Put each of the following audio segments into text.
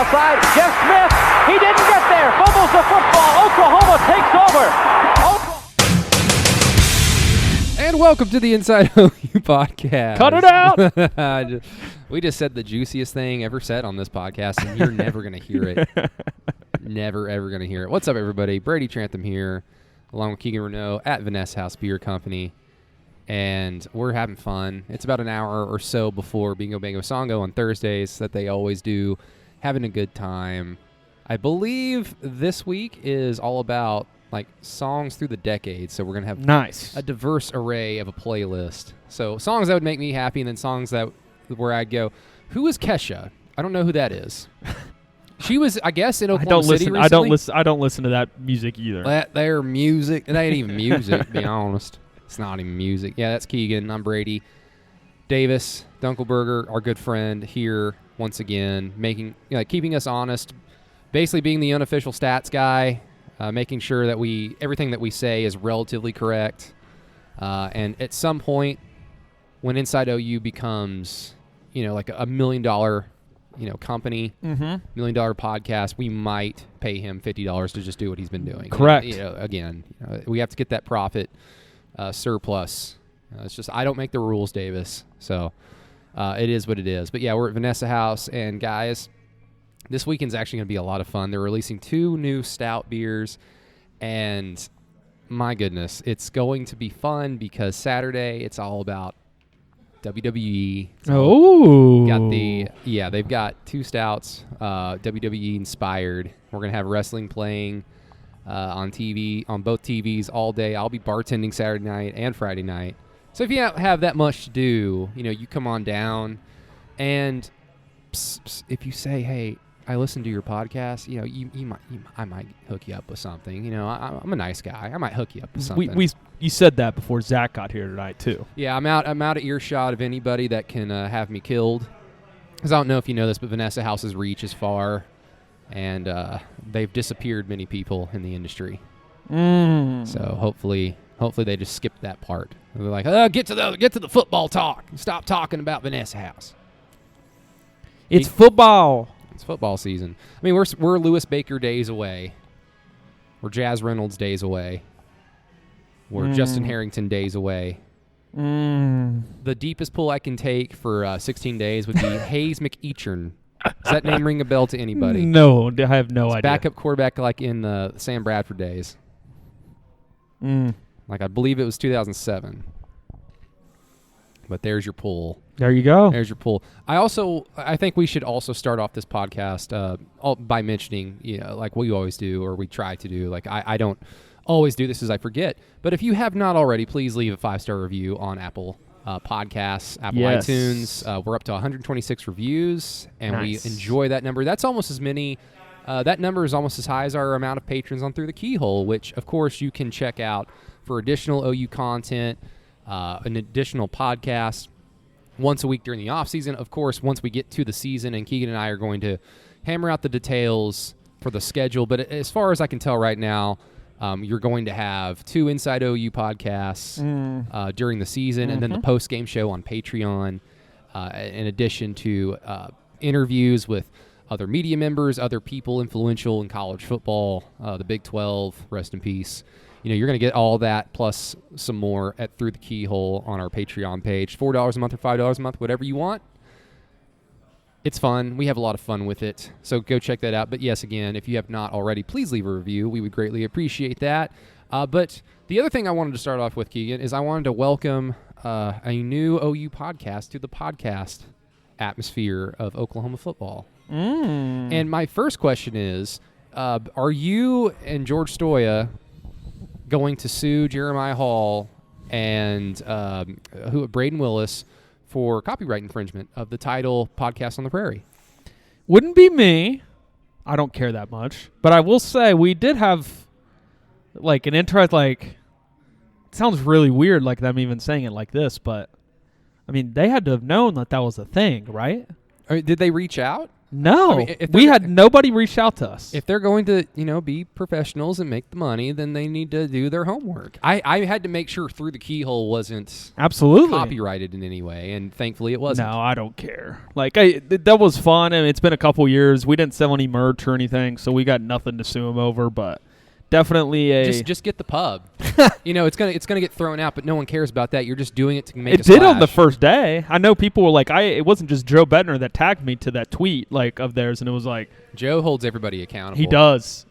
outside. Jeff Smith, he didn't get there. Fumbles the football. Oklahoma takes over. And welcome to the Inside OU podcast. Cut it out! We just said the juiciest thing ever said on this podcast, and you're never going to hear it. Never, ever going to hear it. What's up, everybody? Brady Trantham here, along with Keegan Renault at Vanessa House Beer Company. And we're having fun. It's about an hour or so before Bingo Bango Songo on Thursdays that they always do, having a good time. I believe this week is all about like songs through the decades, so we're going to have nice a diverse array of a playlist. So songs that would make me happy, and then songs that where I'd go, who is Kesha? I don't know who that is. She was, I guess, in Oklahoma City recently. I don't listen to that music either. That their music, it ain't even music, to be honest. It's not even music. Yeah, that's Keegan. I'm Brady. Davis, Dunkelberger, our good friend here once again, keeping us honest, basically being the unofficial stats guy, making sure that everything that we say is relatively correct. And at some point, when Inside OU becomes, like a $1 million, company, $1 million podcast, we might pay him $50 to just do what he's been doing. Correct. Again, we have to get that profit surplus. It's just I don't make the rules, Davis. So it is what it is. But yeah, we're at Vanessa House, and guys, this weekend's actually going to be a lot of fun. They're releasing 2 new stout beers, and my goodness, it's going to be fun because Saturday it's all about WWE. They've got 2 stouts, WWE inspired. We're going to have wrestling playing on TV, on both TVs all day. I'll be bartending Saturday night and Friday night. So if you don't have that much to do, you come on down, and if you say, hey, I listen to your podcast, I might hook you up with something. I'm a nice guy. I might hook you up with something. You said that before Zach got here tonight too. Yeah, I'm out of earshot of anybody that can have me killed. Because I don't know if you know this, but Vanessa House's reach is far, and they've disappeared many people in the industry. So hopefully they just skip that part. They're like, get to the football talk. Stop talking about Vanessa House. It's football. It's football season. I mean, we're Lewis Baker days away. We're Jazz Reynolds days away. We're Justin Harrington days away. The deepest pull I can take for 16 days would be Hayes McEachern. Does that name ring a bell to anybody? No, I have no idea. Backup quarterback like in the Sam Bradford days. Like I believe it was 2007. But there's your pull. There you go. There's your pull. I think we should also start off this podcast by mentioning, like we always do, or we try to do. Like I don't always do this as I forget. But if you have not already, please leave a 5-star review on Apple Podcasts, Apple iTunes. We're up to 126 reviews, and we enjoy that number. That's almost as many. That number is almost as high as our amount of patrons on Through the Keyhole, which, of course, you can check out for additional OU content, an additional podcast once a week during the off season. Of course, once we get to the season, and Keegan and I are going to hammer out the details for the schedule. But as far as I can tell right now, you're going to have 2 Inside OU podcasts during the season, and then the post-game show on Patreon, in addition to interviews with other media members, other people influential in college football, the Big 12, rest in peace. You're going to get all that plus some more at Through the Keyhole on our Patreon page. $4 a month or $5 a month, whatever you want. It's fun. We have a lot of fun with it. So go check that out. But yes, again, if you have not already, please leave a review. We would greatly appreciate that. But the other thing I wanted to start off with, Keegan, is I wanted to welcome a new OU podcast to the podcast atmosphere of Oklahoma football. And my first question is, are you and George Stoya going to sue Jeremiah Hall and Braden Willis for copyright infringement of the title Podcast on the Prairie? Wouldn't be me. I don't care that much. But I will say we did have like an interest, like, it sounds really weird like them even saying it like this, but I mean, they had to have known that was a thing, right? Did they reach out? No, I mean, we had nobody reach out to us. If they're going to, be professionals and make the money, then they need to do their homework. I had to make sure Through the Keyhole wasn't absolutely copyrighted in any way, and thankfully it wasn't. No, I don't care. Like, that was fun, and it's been a couple years. We didn't sell any merch or anything, so we got nothing to sue them over, but definitely just get the pub. It's gonna get thrown out, but no one cares about that. You're just doing it to make. It did on the first day. I know people were like, it wasn't just Joe Bednar that tagged me to that tweet of theirs, and it was like Joe holds everybody accountable. He does.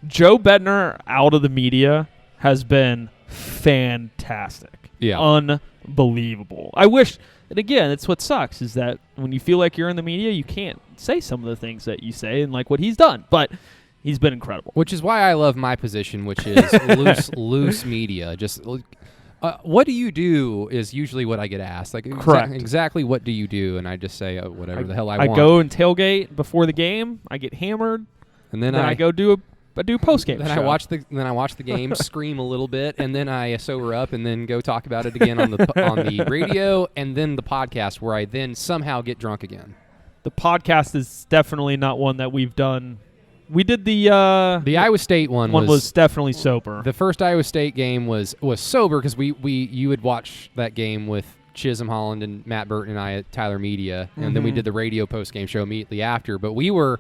Joe Bednar out of the media has been fantastic. Yeah, unbelievable. I wish. And again, it's what sucks is that when you feel like you're in the media, you can't say some of the things that you say, and like what he's done, but. He's been incredible. Which is why I love my position, which is loose media. Just what do you do is usually what I get asked. Like, correct. Exactly what do you do? And I just say whatever the hell I want. I go and tailgate before the game. I get hammered. And then I go do a post game. Then show. I watch the game, scream a little bit, and then I sober up, and then go talk about it again on the radio, and then the podcast, where I then somehow get drunk again. The podcast is definitely not one that we've done. We did the Iowa State one was definitely sober. The first Iowa State game was sober because you would watch that game with Chisholm Holland and Matt Burton and I at Tyler Media, and then we did the radio post game show immediately after. But we were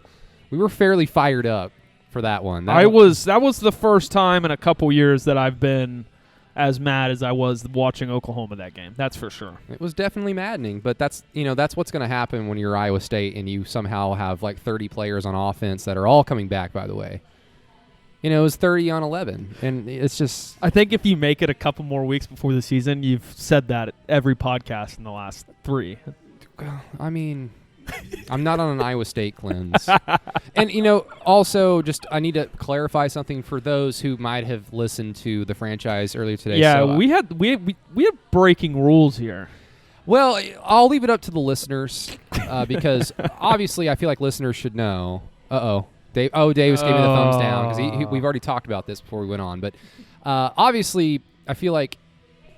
fairly fired up for that one. That was the first time in a couple years that I've been as mad as I was watching Oklahoma that game. That's for sure. It was definitely maddening, but that's what's going to happen when you're Iowa State and you somehow have like 30 players on offense that are all coming back, by the way. It was 30 on 11, and it's just... I think if you make it a couple more weeks before the season, you've said that at every podcast in the last 3. I mean... I'm not on an Iowa State cleanse. And, also just I need to clarify something for those who might have listened to the franchise earlier today. Yeah, so, we have breaking rules here. Well, I'll leave it up to the listeners because obviously I feel like listeners should know. Davis gave me the thumbs down because we've already talked about this before we went on. But obviously I feel like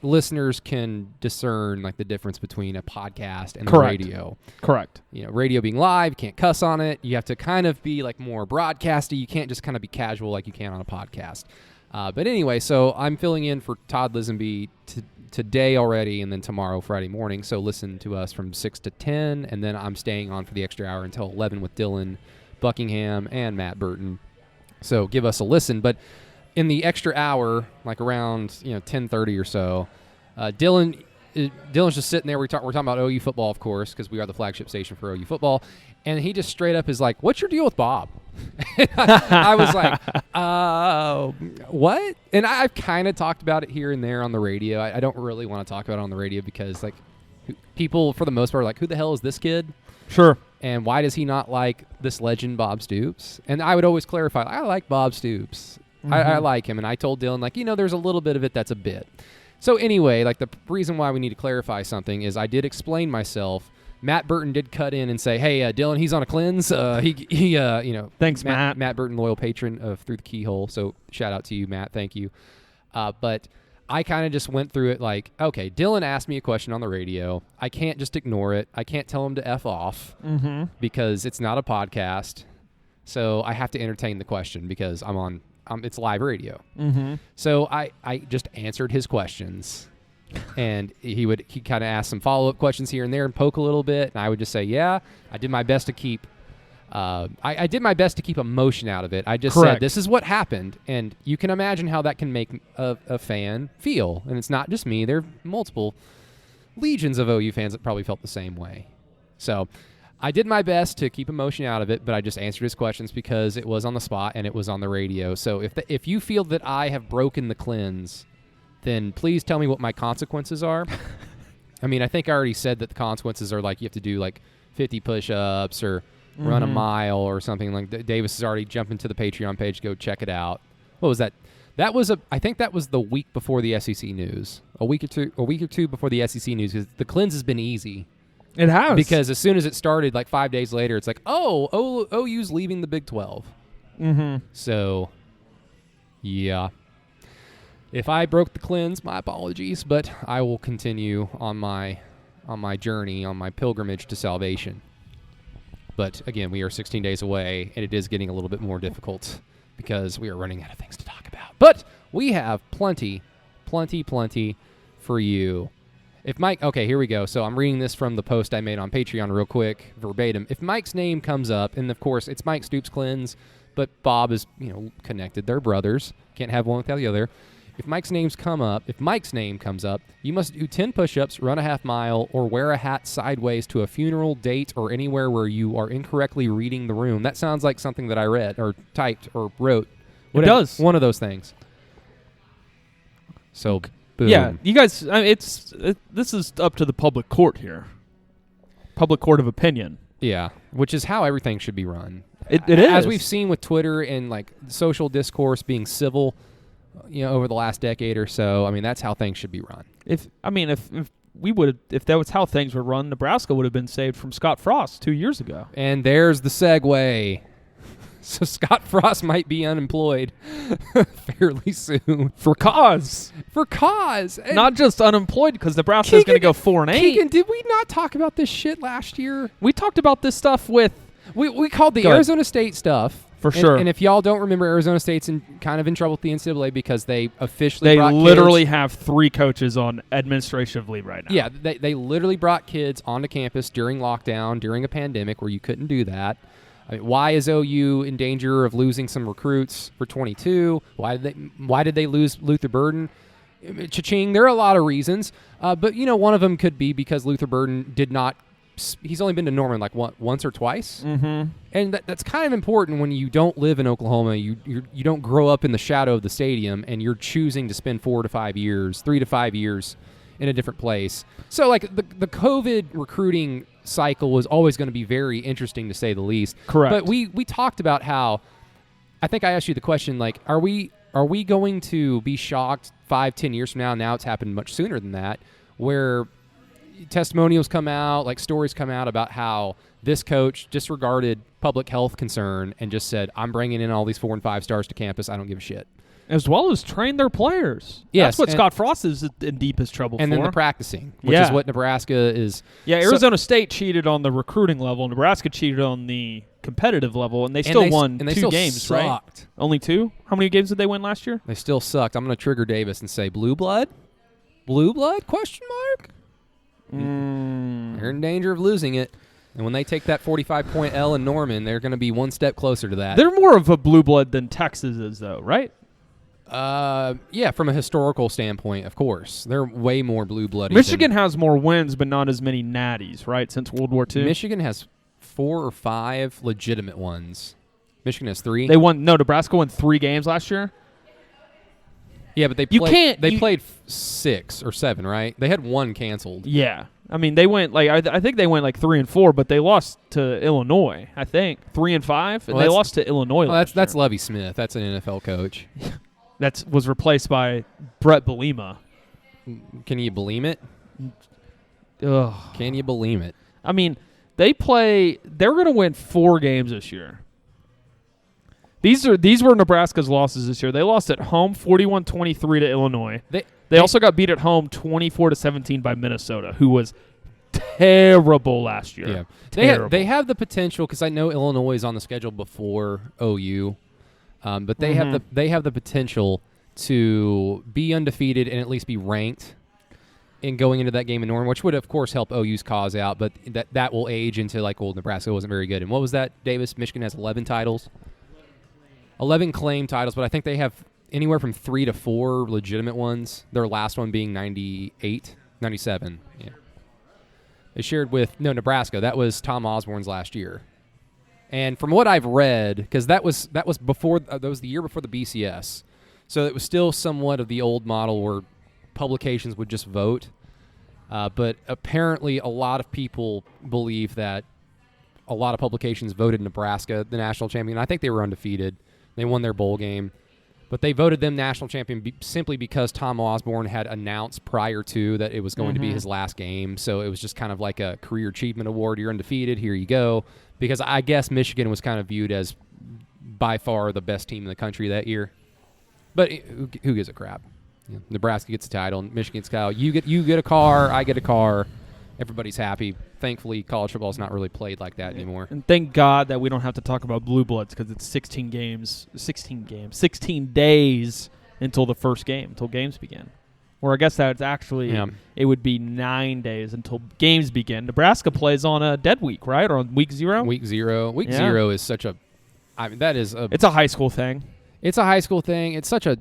listeners can discern like the difference between a podcast and the radio. Correct. Radio being live, you can't cuss on it. You have to kind of be like more broadcasty. You can't just kind of be casual like you can on a podcast. But anyway, so I'm filling in for Todd Lisenby today already, and then tomorrow, Friday morning. So listen to us from 6 to 10, and then I'm staying on for the extra hour until 11 with Dylan Buckingham and Matt Burton. So give us a listen. But in the extra hour, like around 10:30 or so, Dylan's just sitting there. We're talking about OU football, of course, because we are the flagship station for OU football. And he just straight up is like, "What's your deal with Bob?" I was like, "What?" And I've kind of talked about it here and there on the radio. I don't really want to talk about it on the radio because like people, for the most part, are like, "Who the hell is this kid?" Sure. And why does he not like this legend, Bob Stoops? And I would always clarify, I like Bob Stoops. I like him, and I told Dylan, like, there's a little bit of it that's a bit. So anyway, like the reason why we need to clarify something is I did explain myself. Matt Burton did cut in and say, "Hey, Dylan, he's on a cleanse." Thanks, Matt. Matt Burton, loyal patron of Through the Keyhole. So shout out to you, Matt. Thank you. But I kind of just went through it like, okay, Dylan asked me a question on the radio. I can't just ignore it. I can't tell him to F off because it's not a podcast. So I have to entertain the question because I'm on. It's live radio. So I just answered his questions, and he kind of ask some follow-up questions here and there and poke a little bit, and I would just say, yeah, I did my best to keep I did my best to keep emotion out of it. I just said, this is what happened, and you can imagine how that can make a fan feel, and it's not just me. There are multiple legions of OU fans that probably felt the same way. So I did my best to keep emotion out of it, but I just answered his questions because it was on the spot and it was on the radio. So if you feel that I have broken the cleanse, then please tell me what my consequences are. I mean, I think I already said that the consequences are like you have to do like 50 push-ups or run a mile or something. Like Davis has already jumped into the Patreon page. Go check it out. What was that? I think that was the week before the SEC news. A week or two before the SEC news, because the cleanse has been easy. It has. Because as soon as it started, like 5 days later, it's like, OU's leaving the Big 12. So, yeah. If I broke the cleanse, my apologies, but I will continue on my journey, on my pilgrimage to salvation. But again, we are 16 days away, and it is getting a little bit more difficult because we are running out of things to talk about. But we have plenty for you. If Mike, okay, here we go. So I'm reading this from the post I made on Patreon real quick, verbatim. If Mike's name comes up, and of course it's Mike Stoops-Clens, but Bob is, connected. They're brothers. Can't have one without the other. If Mike's name comes up, you must do 10 push-ups, run a half mile, or wear a hat sideways to a funeral, date, or anywhere where you are incorrectly reading the room. That sounds like something that I read or typed or wrote. It does. One of those things. So, boom. Yeah, you guys, this is up to the public court here. Public court of opinion. Yeah, which is how everything should be run. It is. As we've seen with Twitter and like social discourse being civil, over the last decade or so, I mean, that's how things should be run. If that was how things were run, Nebraska would have been saved from Scott Frost 2 years ago. And there's the segue. So Scott Frost might be unemployed fairly soon. For cause. And not just unemployed because Nebraska is going to go 4-8. Keegan, did we not talk about this shit last year? We talked about this stuff with... We called the Arizona State stuff. For sure. And if y'all don't remember, Arizona State's kind of in trouble with the NCAA because they officially brought literally kids. have 3 coaches on administrative leave right now. Yeah, they literally brought kids onto campus during lockdown, during a pandemic where you couldn't do that. I mean, why is OU in danger of losing some recruits for 22? Why did they lose Luther Burden? Cha-ching, there are a lot of reasons. But, one of them could be because Luther Burden did not he's only been to Norman like once or twice. Mm-hmm. And that's kind of important when you don't live in Oklahoma. You don't grow up in the shadow of the stadium, and you're choosing to spend 3 to 5 years in a different place. So, like, the COVID recruiting cycle was always going to be very interesting, to say the least. Correct. But we talked about how, I think I asked you the question, like, are we going to be shocked 5-10 years from now? Now it's happened much sooner than that, where testimonials come out, like stories come out about how this coach disregarded public health concern and just said, I'm bringing in all these 4 and 5 stars to campus. I don't give a shit. As well as train their players. Yes, that's what Scott Frost is in deepest trouble and for. then the practicing, which is what Nebraska is. Yeah, Arizona State cheated on the recruiting level. Nebraska cheated on the competitive level, and they still won 2 games, sucked. Right? Only 2? How many games did they win last year? They still sucked. I'm going to trigger Davis and say, blue blood? Blue blood? Question mark? They're in danger of losing it. And when they take that 45-point L in Norman, they're going to be one step closer to that. They're more of a blue blood than Texas is, though, right? Yeah, from a historical standpoint, of course. They're way more blue-blooded. Michigan has more wins, but not as many natties, right, since World War II? Michigan has 4 or 5 legitimate ones. Michigan has 3. Nebraska won 3 games last year. Yeah, but they played 6 or 7, right? They had 1 canceled. Yeah. I mean, they went I think they went 3 and 4, but they lost to Illinois. I think 3 and 5, and they lost to Illinois. That's Lovie Smith. That's an NFL coach. That was replaced by Brett Bielema. Can you believe it? Ugh. Can you believe it? I mean, they're going to win 4 games this year. These were Nebraska's losses this year. They lost at home 41-23 to Illinois. They also got beat at home 24-17 by Minnesota, who was terrible last year. Yeah. They have the potential, because I know Illinois is on the schedule before OU, but they have the potential to be undefeated and at least be ranked in going into that game in Norman, which would of course help OU's cause out, but that will age into Nebraska wasn't very good. And what was that, Davis? Michigan has 11 titles. 11 claim titles, but I think they have anywhere from 3 to 4 legitimate ones. Their last one being 97. Yeah. They shared with Nebraska. That was Tom Osborne's last year. And from what I've read, because that was before that was the year before the BCS, so it was still somewhat of the old model where publications would just vote. But apparently, a lot of people believe that a lot of publications voted Nebraska the national champion. I think they were undefeated. They won their bowl game. But they voted them national champion simply because Tom Osborne had announced prior to that it was going to be his last game. So it was just kind of like a career achievement award. You're undefeated. Here you go. Because I guess Michigan was kind of viewed as by far the best team in the country that year. But who gives a crap? Nebraska gets a title. Michigan gets a title. You get a car. I get a car. everybody's happy. Thankfully, college football is not really played like that anymore. And thank God that we don't have to talk about Blue Bloods because it's 16 days until the first game, until games begin. Or I guess that's actually, it would be 9 days until games begin. Nebraska plays on a dead week, right? Or on week 0? Week 0. Week 0 is such a, that is a. It's a high school thing. It's a high school thing. It's such a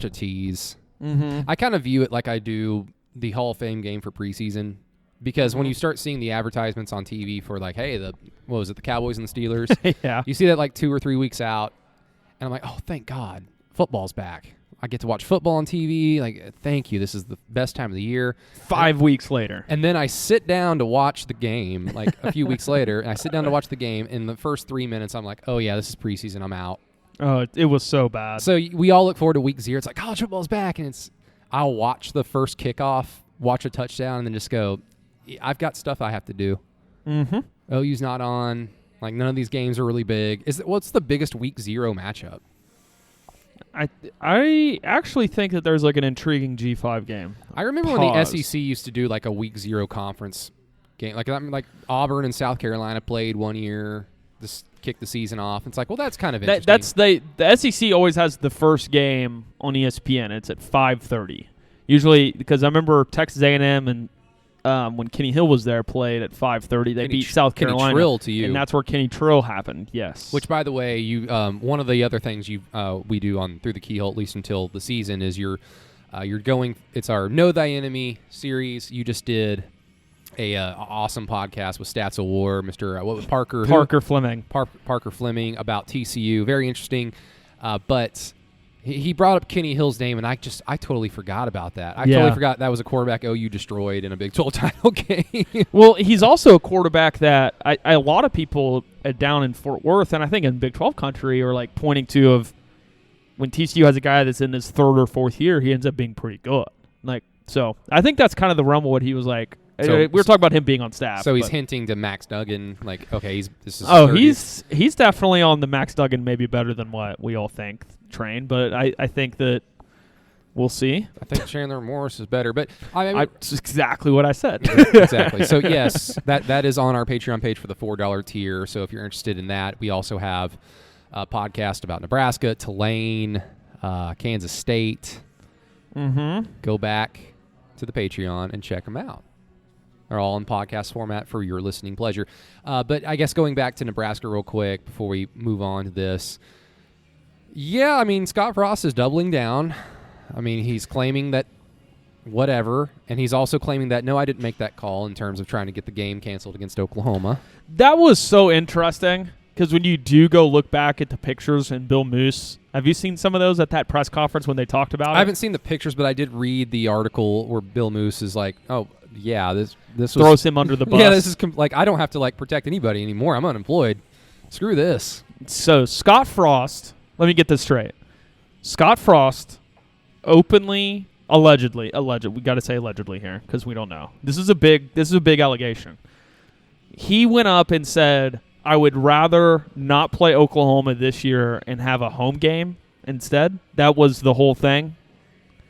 tease. Mm-hmm. I kind of view it like I do the Hall of Fame game for preseason. Because when you start seeing the advertisements on TV for like, hey, the Cowboys and the Steelers? Yeah. You see that like 2 or 3 weeks out, and I'm like, oh, thank God, football's back. I get to watch football on TV. Like, thank you. This is the best time of the year. 5 weeks later. And then I sit down to watch the game, like a few weeks later, and I sit down to watch the game. In the first 3 minutes, I'm like, oh, yeah, this is preseason. I'm out. Oh, it was so bad. So we all look forward to week 0. It's like, college football's back, and I'll watch the first kickoff, watch a touchdown, and then just go, I've got stuff I have to do. Mm-hmm. OU's not on. Like, none of these games are really big. What's the biggest week 0 matchup? I actually think that there's like an intriguing G5 game. I remember when the SEC used to do like a week 0 conference game. Like Auburn and South Carolina played one year, just kicked the season off. It's like, well, that's kind of interesting. The SEC always has the first game on ESPN. It's at 5:30. Usually, because I remember Texas A&M and when Kenny Hill was there, played at 5:30. They beat South Carolina. Kenny Trill to you. And that's where Kenny Trill happened, yes. Which, by the way, one of the other things we do on Through the Keyhole, at least until the season, is you're going. It's our Know Thy Enemy series. You just did a awesome podcast with Stats of War, Mr. What was Parker Fleming. Parker Fleming about TCU. Very interesting, but. He brought up Kenny Hill's name, and I totally forgot about that. I totally forgot that was a quarterback OU destroyed in a Big 12 title game. Well, he's also a quarterback that a lot of people down in Fort Worth, and I think in Big 12 country, are like pointing to of when TCU has a guy that's in his 3rd or 4th year, he ends up being pretty good. Like, so I think that's kind of the realm of what he was like. So, we were talking about him being on staff. So he's hinting to Max Duggan, like, okay, he's definitely on the Max Duggan, maybe better than what we all think train. But I think that we'll see. I think Chandler Morris is better, but that's exactly what I said. Exactly. So yes, that is on our Patreon page for the $4 tier. So if you're interested in that, we also have a podcast about Nebraska, Tulane, Kansas State. Mm-hmm. Go back to the Patreon and check them out. They're all in podcast format for your listening pleasure. But I guess going back to Nebraska real quick before we move on to this. Yeah, I mean, Scott Frost is doubling down. I mean, he's claiming that whatever, and he's also claiming that, no, I didn't make that call in terms of trying to get the game canceled against Oklahoma. That was so interesting because when you do go look back at the pictures and Bill Moose, have you seen some of those at that press conference when they talked about it? I haven't seen the pictures, but I did read the article where Bill Moose is like, oh, yeah, this throws him under the bus. Yeah, this is like I don't have to like protect anybody anymore. I'm unemployed. Screw this. So Scott Frost, let me get this straight. Scott Frost openly, allegedly, we got to say allegedly here because we don't know. This is a big allegation. He went up and said, I would rather not play Oklahoma this year and have a home game instead. That was the whole thing.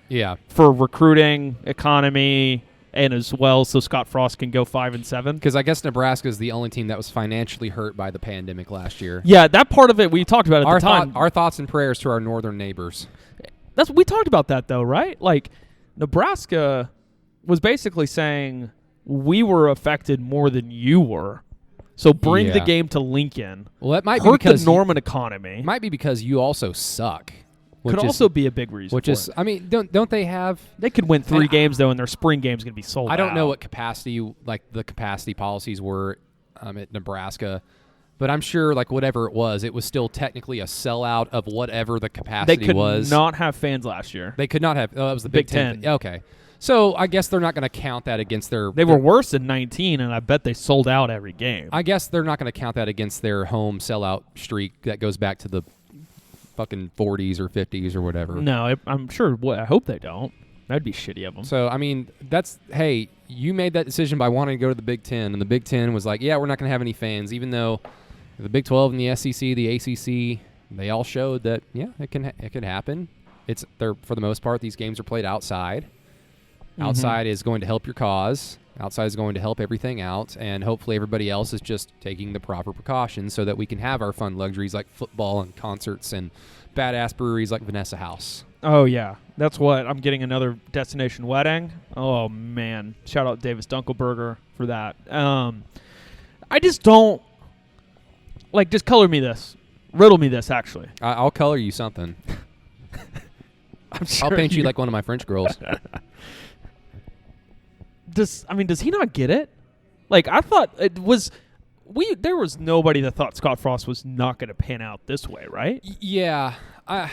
Yeah. For recruiting, economy, and as well so Scott Frost can go 5-7. Because I guess Nebraska is the only team that was financially hurt by the pandemic last year. Yeah, that part of it we talked about at the time. Our thoughts and prayers to our northern neighbors. We talked about that, though, right? Like, Nebraska was basically saying we were affected more than you were. So bring the game to Lincoln. Well, that might hurt be because the Norman economy. Might be because you also suck. Could also be a big reason. I mean, don't they have? They could win 3 games though, and their spring game's going to be sold out. I don't know what the capacity policies were at Nebraska, but I'm sure whatever it was still technically a sellout of whatever the capacity was. They could not have fans last year. They could not have. Oh, that was the Big Ten. Okay. So I guess they're not going to count that against their. They were worse in 19, and I bet they sold out every game. I guess they're not going to count that against their home sellout streak that goes back to the fucking 40s or 50s or whatever. No, I'm sure. I hope they don't. That'd be shitty of them. So I mean, hey, you made that decision by wanting to go to the Big Ten, and the Big Ten was like, yeah, we're not going to have any fans, even though the Big 12 and the SEC, the ACC, they all showed that it can happen. It's for the most part these games are played outside. Outside is going to help your cause. Outside is going to help everything out, and hopefully everybody else is just taking the proper precautions so that we can have our fun luxuries like football and concerts and badass breweries like Vanessa House. Oh, yeah. That's what. I'm getting another destination wedding. Oh, man. Shout out Davis Dunkelberger for that. I just don't. Like, just color me this. Riddle me this, actually. I'll color you something. Sure I'll paint you like one of my French girls. Does he not get it? Like, I thought it was. There was nobody that thought Scott Frost was not going to pan out this way, right? Yeah. I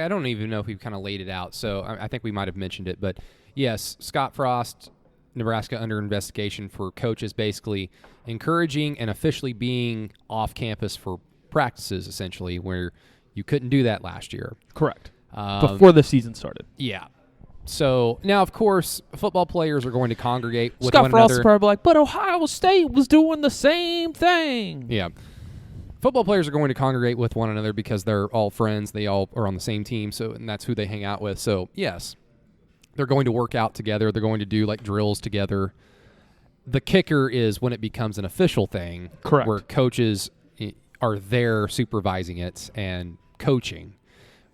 don't even know if we've kind of laid it out, so I think we might have mentioned it. But, yes, Scott Frost, Nebraska under investigation for coaches basically encouraging and officially being off campus for practices, essentially, where you couldn't do that last year. Correct. Before the season started. Yeah. So, now, of course, football players are going to congregate with Scott one Frost another. is probably like, but Ohio State was doing the same thing. Yeah. Football players are going to congregate with one another because they're all friends. They all are on the same team, and that's who they hang out with. So, yes, they're going to work out together. They're going to do, like, drills together. The kicker is when it becomes an official thing. Correct. Where coaches are there supervising it and coaching.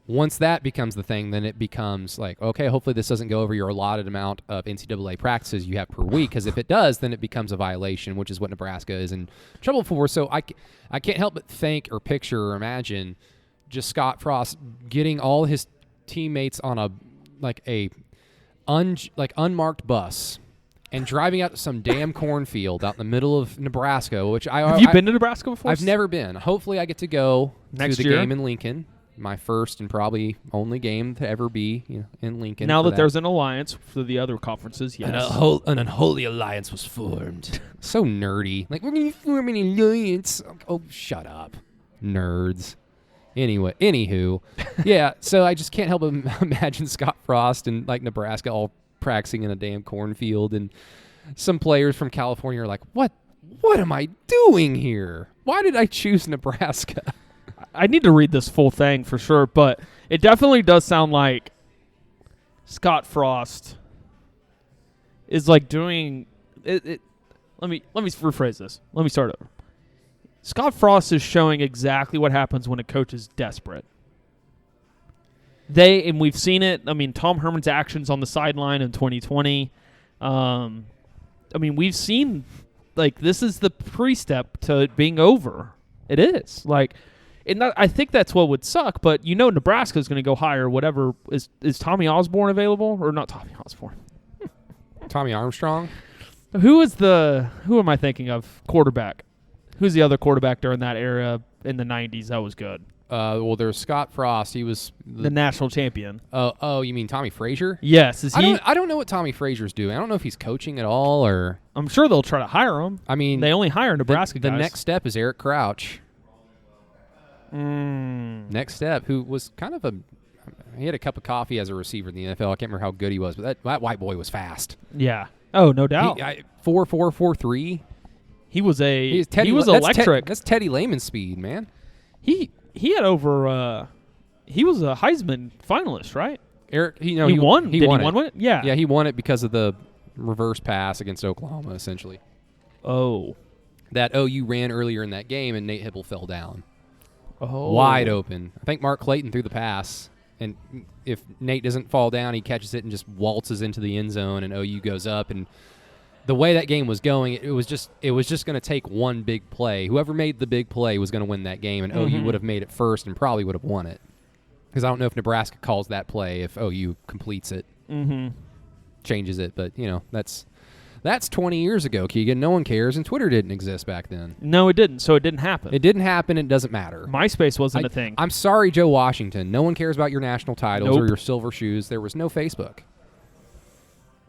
Once that becomes the thing, then it becomes like, okay, hopefully this doesn't go over your allotted amount of NCAA practices you have per week, because if it does, then it becomes a violation, which is what Nebraska is in trouble for. So I can't help but think or picture or imagine just Scott Frost getting all his teammates on a unmarked bus and driving out to some damn cornfield out in the middle of Nebraska, which Have you been to Nebraska before? I've never been. Hopefully I get to go Next to the year? game in Lincoln. My first and probably only game to ever be in Lincoln. Now that there's an alliance for the other conferences, yes. An unholy alliance was formed. So nerdy. Like, we're going to form an alliance. Oh, shut up. Nerds. Anyway, anywho. Yeah, so I just can't help but imagine Scott Frost and, like, Nebraska all practicing in a damn cornfield, and some players from California are like, what am I doing here? Why did I choose Nebraska? I need to read this full thing for sure, but it definitely does sound like Scott Frost is like doing it. Let me rephrase this. Let me start over. Scott Frost is showing exactly what happens when a coach is desperate. And we've seen it. I mean, Tom Herman's actions on the sideline in 2020. We've seen, like, this is the pre-step to it being over. It is. Like, I think that's what would suck, but Nebraska is going to go hire whatever. Is Tommy Osborne available? Or not Tommy Osborne? Tommy Armstrong? Who am I thinking of? Quarterback. Who's the other quarterback during that era in the 90s that was good? Well, there's Scott Frost. He was The national champion. Oh, you mean Tommy Frazier? Yes. Is he? I don't know what Tommy Frazier's doing. I don't know if he's coaching at all, or I'm sure they'll try to hire him. I mean, they only hire Nebraska the guys. next step is Eric Crouch. Mm. Next step, who was kind of he had a cup of coffee as a receiver in the NFL. I can't remember how good he was, but that white boy was fast. Yeah. Oh, no doubt. 4.4, 4.3. He was electric. That's Teddy Lehman's speed, man. He had over. He was a Heisman finalist, right? Eric, he won. Did he won it? Yeah. Yeah, he won it because of the reverse pass against Oklahoma, essentially. Oh. That OU ran earlier in that game, and Nate Hibble fell down. Oh. Wide open. I think Mark Clayton threw the pass, and if Nate doesn't fall down, he catches it and just waltzes into the end zone, and OU goes up. And the way that game was going, it was just going to take one big play. Whoever made the big play was going to win that game, and OU would have made it first and probably would have won it. Because I don't know if Nebraska calls that play if OU completes it, changes it. But, that's 20 years ago, Keegan. No one cares, and Twitter didn't exist back then. No, it didn't, so it didn't happen. It didn't happen. It doesn't matter. MySpace wasn't a thing. I'm sorry, Joe Washington. No one cares about your national titles or your silver shoes. There was no Facebook.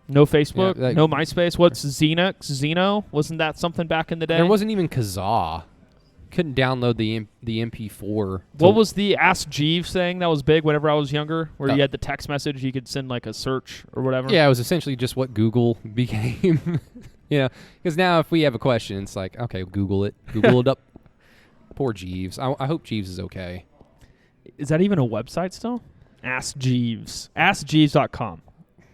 No Facebook? Yeah, no MySpace? What's Xeno? Wasn't that something back in the day? There wasn't even Kazaa. Couldn't download the MP4. What was the Ask Jeeves thing that was big whenever I was younger, where you had the text message, you could send like a search or whatever? Yeah, it was essentially just what Google became. Because now if we have a question, it's like, okay, Google it. Google it up. Poor Jeeves. I hope Jeeves is okay. Is that even a website still? Ask Jeeves. AskJeeves.com.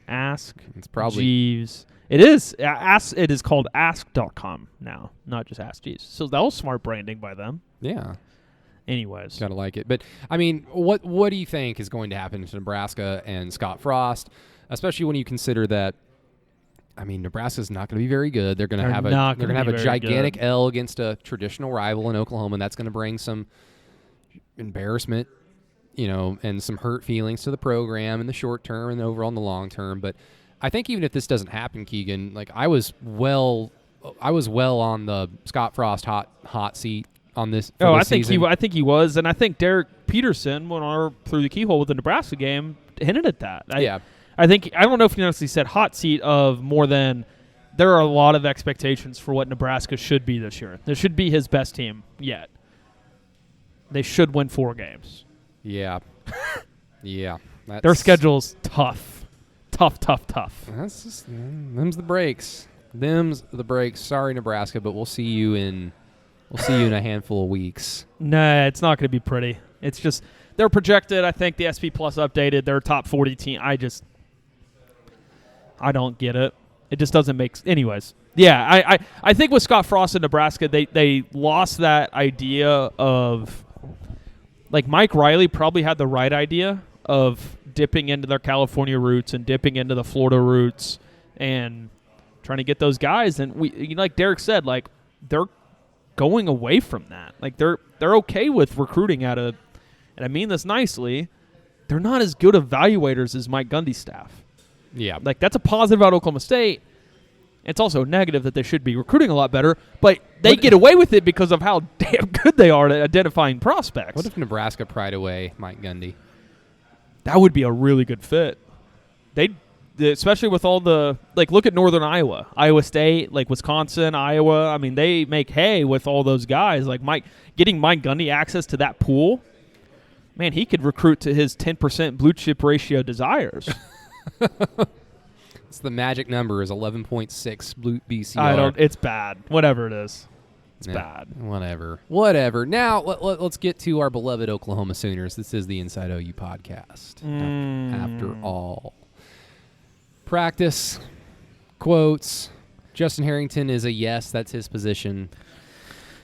Ask It's probably Jeeves. It is. It is called ask.com now, not just Ask Jeeves. So that was smart branding by them. yeah. Anyways. Gotta like it. But, I mean, what do you think is going to happen to Nebraska and Scott Frost, especially when you consider that, I mean, Nebraska's not going to be very good. They're going to have a gigantic L against a traditional rival in Oklahoma, and that's going to bring some embarrassment, and some hurt feelings to the program in the short term and overall in the long term. But I think even if this doesn't happen, Keegan, like I was well on the Scott Frost hot seat on this. I think he was, and I think Derek Peterson went through the keyhole with the Nebraska game hinted at that. I don't know if he honestly said hot seat of more than there are a lot of expectations for what Nebraska should be this year. This should be his best team yet. They should win 4 games. Yeah. Yeah. Their schedule's tough. Tough. That's just them's the breaks. Sorry, Nebraska, but we'll see you in a handful of weeks. Nah, it's not going to be pretty. It's just they're projected. I think the SP Plus updated their top 40 team. I don't get it. It just doesn't make. Anyways, yeah. I think with Scott Frost in Nebraska, they lost that idea of like Mike Riley probably had the right idea of dipping into their California roots and dipping into the Florida roots and trying to get those guys. And like Derek said, like they're going away from that. Like they're okay with recruiting and I mean this nicely, they're not as good evaluators as Mike Gundy's staff. Yeah. Like that's a positive about Oklahoma State. It's also negative that they should be recruiting a lot better, but they get away with it because of how damn good they are at identifying prospects. What if Nebraska pried away Mike Gundy? That would be a really good fit. Especially with all the look at Northern Iowa, Iowa State, like Wisconsin, Iowa. I mean, they make hay with all those guys. Like getting Mike Gundy access to that pool, man, he could recruit to his 10% blue chip ratio desires. It's the magic number is 11.6 blue BCR. It's bad. Whatever it is, it's bad. Whatever. Now let's get to our beloved Oklahoma Sooners. This is the Inside OU podcast. After all. Practice, quotes, Justin Harrington is a yes, that's his position.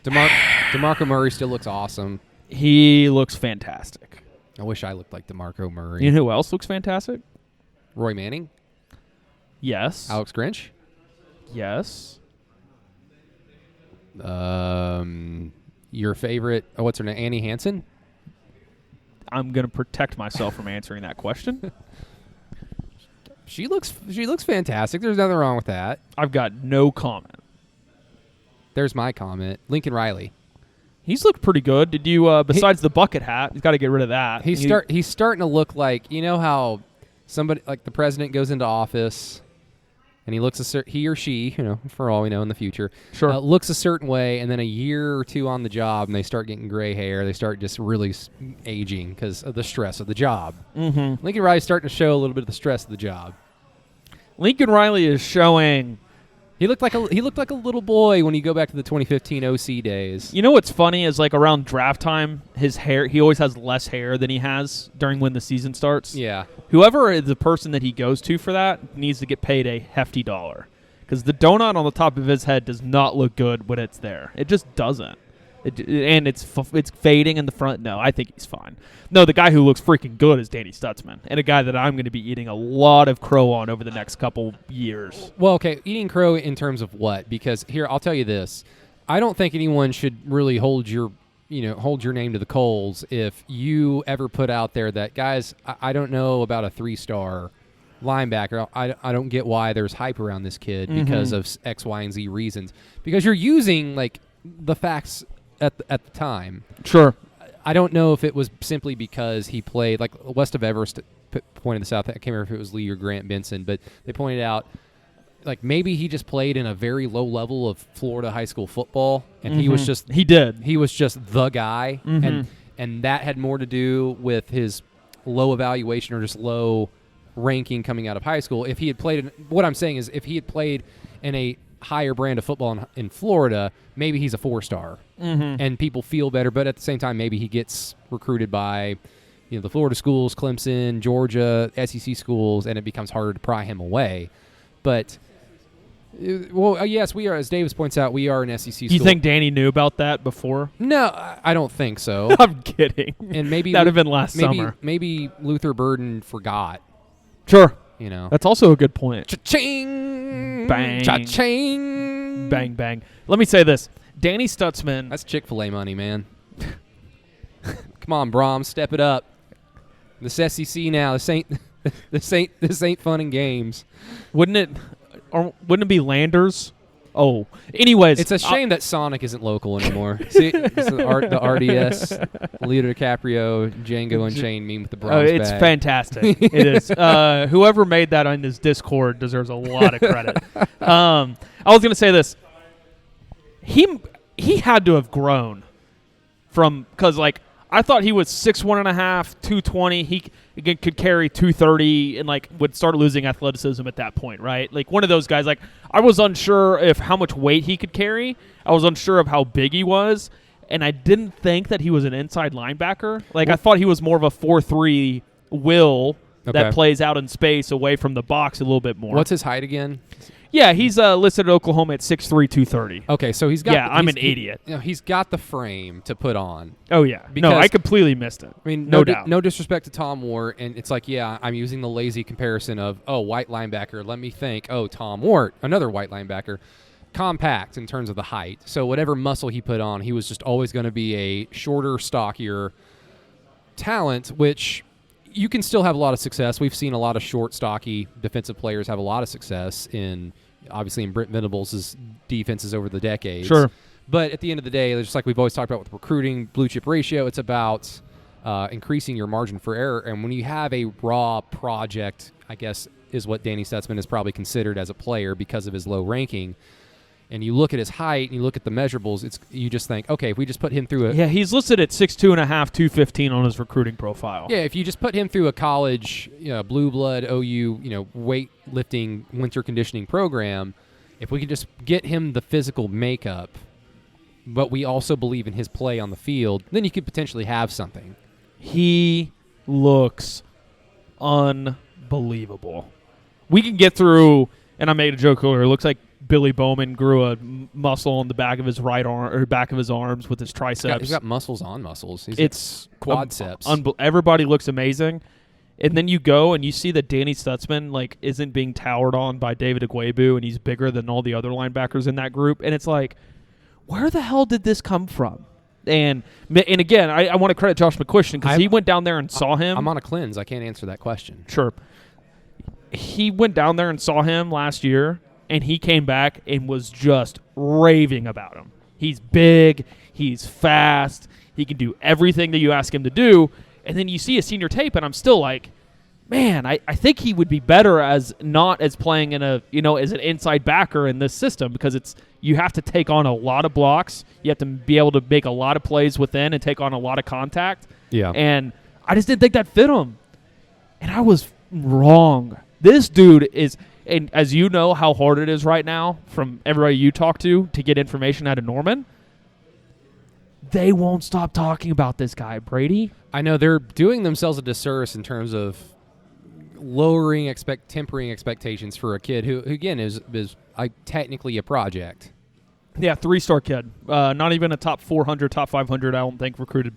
DeMarco Murray still looks awesome. He looks fantastic. I wish I looked like DeMarco Murray. You know who else looks fantastic? Roy Manning? Yes. Alex Grinch? Yes. Your favorite, what's her name, Annie Hansen? I'm going to protect myself from answering that question. She looks fantastic. There's nothing wrong with that. I've got no comment. There's my comment. Lincoln Riley. He's looked pretty good. Did you, besides the bucket hat, he's got to get rid of that. He's starting to look like, how somebody, like the president goes into office and he looks he or she, for all we know in the future, sure, looks a certain way, and then a year or two on the job and they start getting gray hair. They start just really aging because of the stress of the job. Mm-hmm. Lincoln Riley's starting to show a little bit of the stress of the job. Lincoln Riley is showing. He looked like a little boy when you go back to the 2015 OC days. You know what's funny is like around draft time, his hair, he always has less hair than he has during when the season starts. Yeah. Whoever is the person that he goes to for that needs to get paid a hefty dollar because the donut on the top of his head does not look good when it's there. It just doesn't. And it's fading in the front. No, I think he's fine. No, the guy who looks freaking good is Danny Stutzman, and a guy that I'm going to be eating a lot of crow on over the next couple years. Well, okay, eating crow in terms of what? Because here, I'll tell you this. I don't think anyone should really hold your name to the coals if you ever put out there that, guys, I don't know about a 3-star linebacker. I don't get why there's hype around this kid because of X, Y, and Z reasons. Because you're using, the facts at the time. Sure. I don't know if it was simply because he played, West of Everest pointed this out. I can't remember if it was Lee or Grant Benson, but they pointed out, maybe he just played in a very low level of Florida high school football, and he was just the guy, and that had more to do with his low evaluation or just low ranking coming out of high school. If he had played, what I'm saying is, if he had played in a higher brand of football in Florida, maybe he's a 4-star and people feel better, but at the same time maybe he gets recruited by the Florida schools, Clemson, Georgia, SEC schools, and it becomes harder to pry him away. But yes, we are. As Davis points out, we are an SEC school. Do you think Danny knew about that before? No, I don't think so. I'm kidding. And maybe that would have been last summer. Maybe Luther Burden forgot. Sure. That's also a good point. Cha-ching! Bang. Cha-ching! Bang, bang. Let me say this. Danny Stutzman. That's Chick-fil-A money, man. Come on, Brahms, step it up. This SEC now. This ain't fun and games. Wouldn't it be Landers? Oh, anyways, it's a shame that Sonic isn't local anymore. See, it's the RDS, Leonardo DiCaprio, Django Unchained meme with the Brahms it's bag. fantastic. It is. Whoever made that on his Discord deserves a lot of credit. I was going to say this. He had to have grown because I thought he was 6'1.5", 220. He could carry 230 and would start losing athleticism at that point, right? One of those guys. I was unsure of how much weight he could carry. I was unsure of how big he was, and I didn't think that he was an inside linebacker. I thought he was more of a 4-3 will that plays out in space away from the box a little bit more. What's his height again? Yeah, he's listed at Oklahoma at 6'3", 230. Okay, so he's got. Yeah, I'm an idiot. He's got the frame to put on. Oh yeah, no, I completely missed it. I mean, no doubt. No disrespect to Tom Wart, and it's I'm using the lazy comparison of white linebacker. Let me think. Tom Wart, another white linebacker, compact in terms of the height. So whatever muscle he put on, he was just always going to be a shorter, stockier talent, which. You can still have a lot of success. We've seen a lot of short, stocky defensive players have a lot of success obviously in Brent Venables' defenses over the decades. Sure. But at the end of the day, just like we've always talked about with recruiting, blue chip ratio, it's about increasing your margin for error. And when you have a raw project, I guess is what Danny Stutzman is probably considered as a player because of his low ranking, and you look at his height and you look at the measurables, you just think, okay, if we just put him through Yeah, he's listed at 6'2.5", 215 on his recruiting profile. Yeah, if you just put him through a college, blue blood OU, weightlifting winter conditioning program, if we can just get him the physical makeup, but we also believe in his play on the field, then you could potentially have something. He looks unbelievable. We can get through, and I made a joke earlier, it looks like Billy Bowman grew a muscle on the back of his right arm or back of his arms with his triceps. He's got muscles on muscles. It's quadriceps. Everybody looks amazing. And then you go and you see that Danny Stutzman isn't being towered on by David Agwebu, and he's bigger than all the other linebackers in that group. And it's where the hell did this come from? And again, I want to credit Josh McCuistion because he went down there and saw him. I'm on a cleanse. I can't answer that question. Sure. He went down there and saw him last year. And he came back and was just raving about him. He's big. He's fast. He can do everything that you ask him to do. And then you see a senior tape, and I'm still man, I think he would be better as not as playing in as an inside backer in this system because you have to take on a lot of blocks. You have to be able to make a lot of plays within and take on a lot of contact. Yeah. And I just didn't think that fit him. And I was wrong. This dude is... And as you know how hard it is right now from everybody you talk to get information out of Norman, they won't stop talking about this guy, Brady. I know they're doing themselves a disservice in terms of tempering expectations for a kid who again, is technically a project. Yeah, 3-star kid. Not even a top 400, top 500, I don't think, recruit.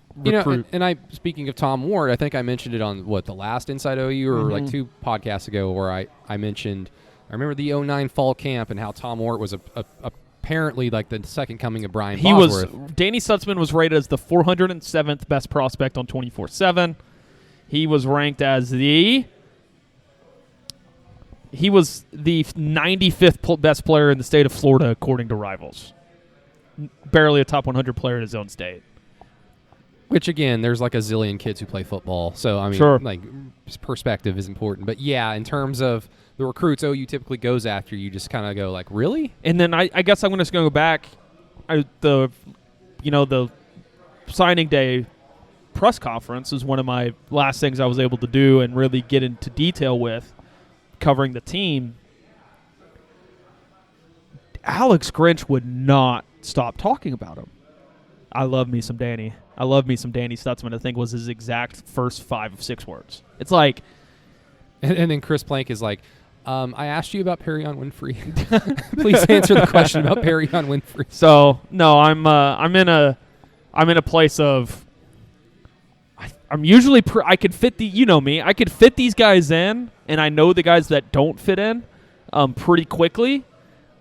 Speaking of Tom Ward, I think I mentioned it on, the last Inside OU or 2 podcasts ago where I mentioned, I remember the 09 fall camp and how Tom Ward was apparently the second coming of Brian Bosworth. Danny Stutzman was rated as the 407th best prospect on 24/7. He was ranked as He was the 95th best player in the state of Florida, according to Rivals. Barely a top 100 player in his own state. Which, again, there's a zillion kids who play football. So, I mean, sure. Perspective is important. But, yeah, in terms of the recruits OU typically goes after, you just kind of go, really? And then I guess I'm just going to go back. The signing day press conference is one of my last things I was able to do and really get into detail with. Covering the team, Alex Grinch would not stop talking about him. I love me some Danny. I love me some Danny Stutzman, I think was his exact first 5 of 6 words. It's like... And then Chris Plank is like, I asked you about Perrion Winfrey. Please answer the question about Perrion Winfrey. So, no, I'm in a place of... I'm usually... I could fit you know me. I could fit these guys in, and I know the guys that don't fit in pretty quickly.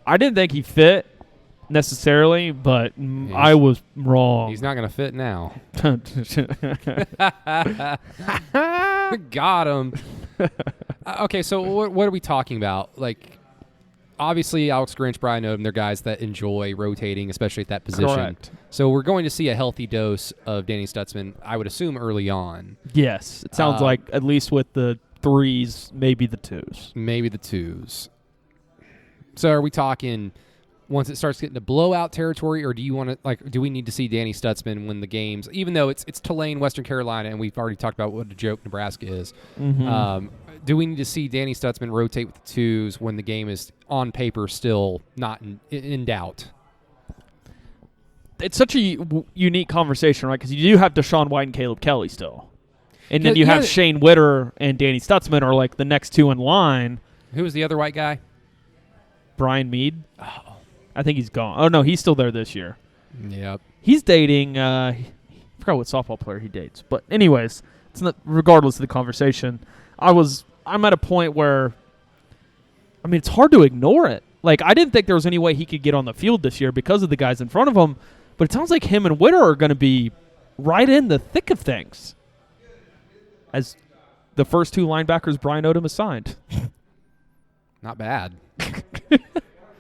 I didn't think he fit necessarily, but I was wrong. He's not going to fit now. Got him. Okay, so what are we talking about? Like, obviously, Alex Grinch, Brian Odom, they're guys that enjoy rotating, especially at that position. Correct. So we're going to see a healthy dose of Danny Stutzman, I would assume, early on. Yes, it sounds like at least with the 3s, maybe the 2s. Maybe the 2s. So are we talking once it starts getting to blowout territory, or do you want to do we need to see Danny Stutzman win the games, even though it's Tulane, Western Carolina, and we've already talked about what a joke Nebraska is? Mm-hmm. Do we need to see Danny Stutzman rotate with the 2s when the game is on paper still not in doubt? It's such a unique conversation, right? Because you do have Deshaun White and Caleb Kelly still. And then you have Shane Witter and Danny Stutzman are like the next 2 in line. Who was the other white guy? Brian Mead. Oh. I think he's gone. Oh, no, he's still there this year. Yep. He's dating, I forgot what softball player he dates. But anyways, it's not, regardless of the conversation, I'm at a point where, I mean, it's hard to ignore it. Like, I didn't think there was any way he could get on the field this year because of the guys in front of him, but it sounds like him and Witter are going to be right in the thick of things as the first 2 linebackers Brian Odom has signed. Not bad.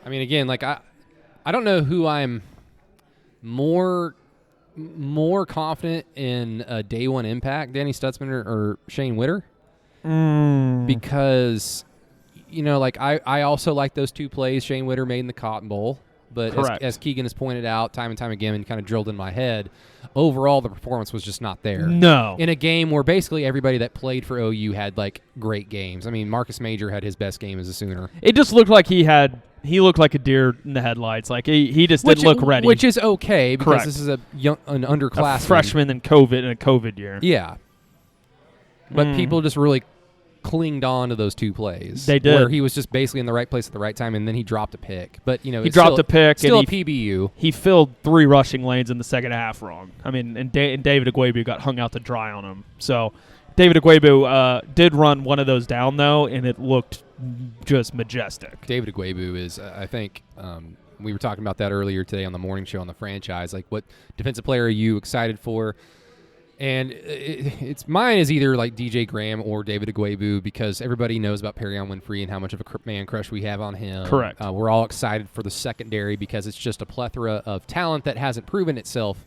I mean, again, like I don't know who I'm more confident in a day one impact, Danny Stutzman or Shane Witter, because like I also like those 2 plays Shane Witter made in the Cotton Bowl, but as Keegan has pointed out time and time again and kind of drilled in my head, overall the performance was just not there. No, in a game where basically everybody that played for OU had like great games. I mean, Marcus Major had his best game as a Sooner. It just looked like he looked like a deer in the headlights. Like he just didn't look ready. Which is okay because this is an underclassman. A freshman in a COVID year. Yeah. But people just really clinged on to those 2 plays. They did. Where he was just basically in the right place at the right time, and then he dropped a pick. But, he dropped a pick. Still and a PBU. He filled 3 rushing lanes in the second half wrong. I mean, and David Agwebu got hung out to dry on him. So David Agwebu did run one of those down, though, and it looked just majestic. David Agwebu is, I think, we were talking about that earlier today on the morning show on the franchise. Like, what defensive player are you excited for? And it's mine is either like DJ Graham or David Agwebu because everybody knows about Perrion Winfrey and how much of a man crush we have on him. Correct. We're all excited for the secondary because it's just a plethora of talent that hasn't proven itself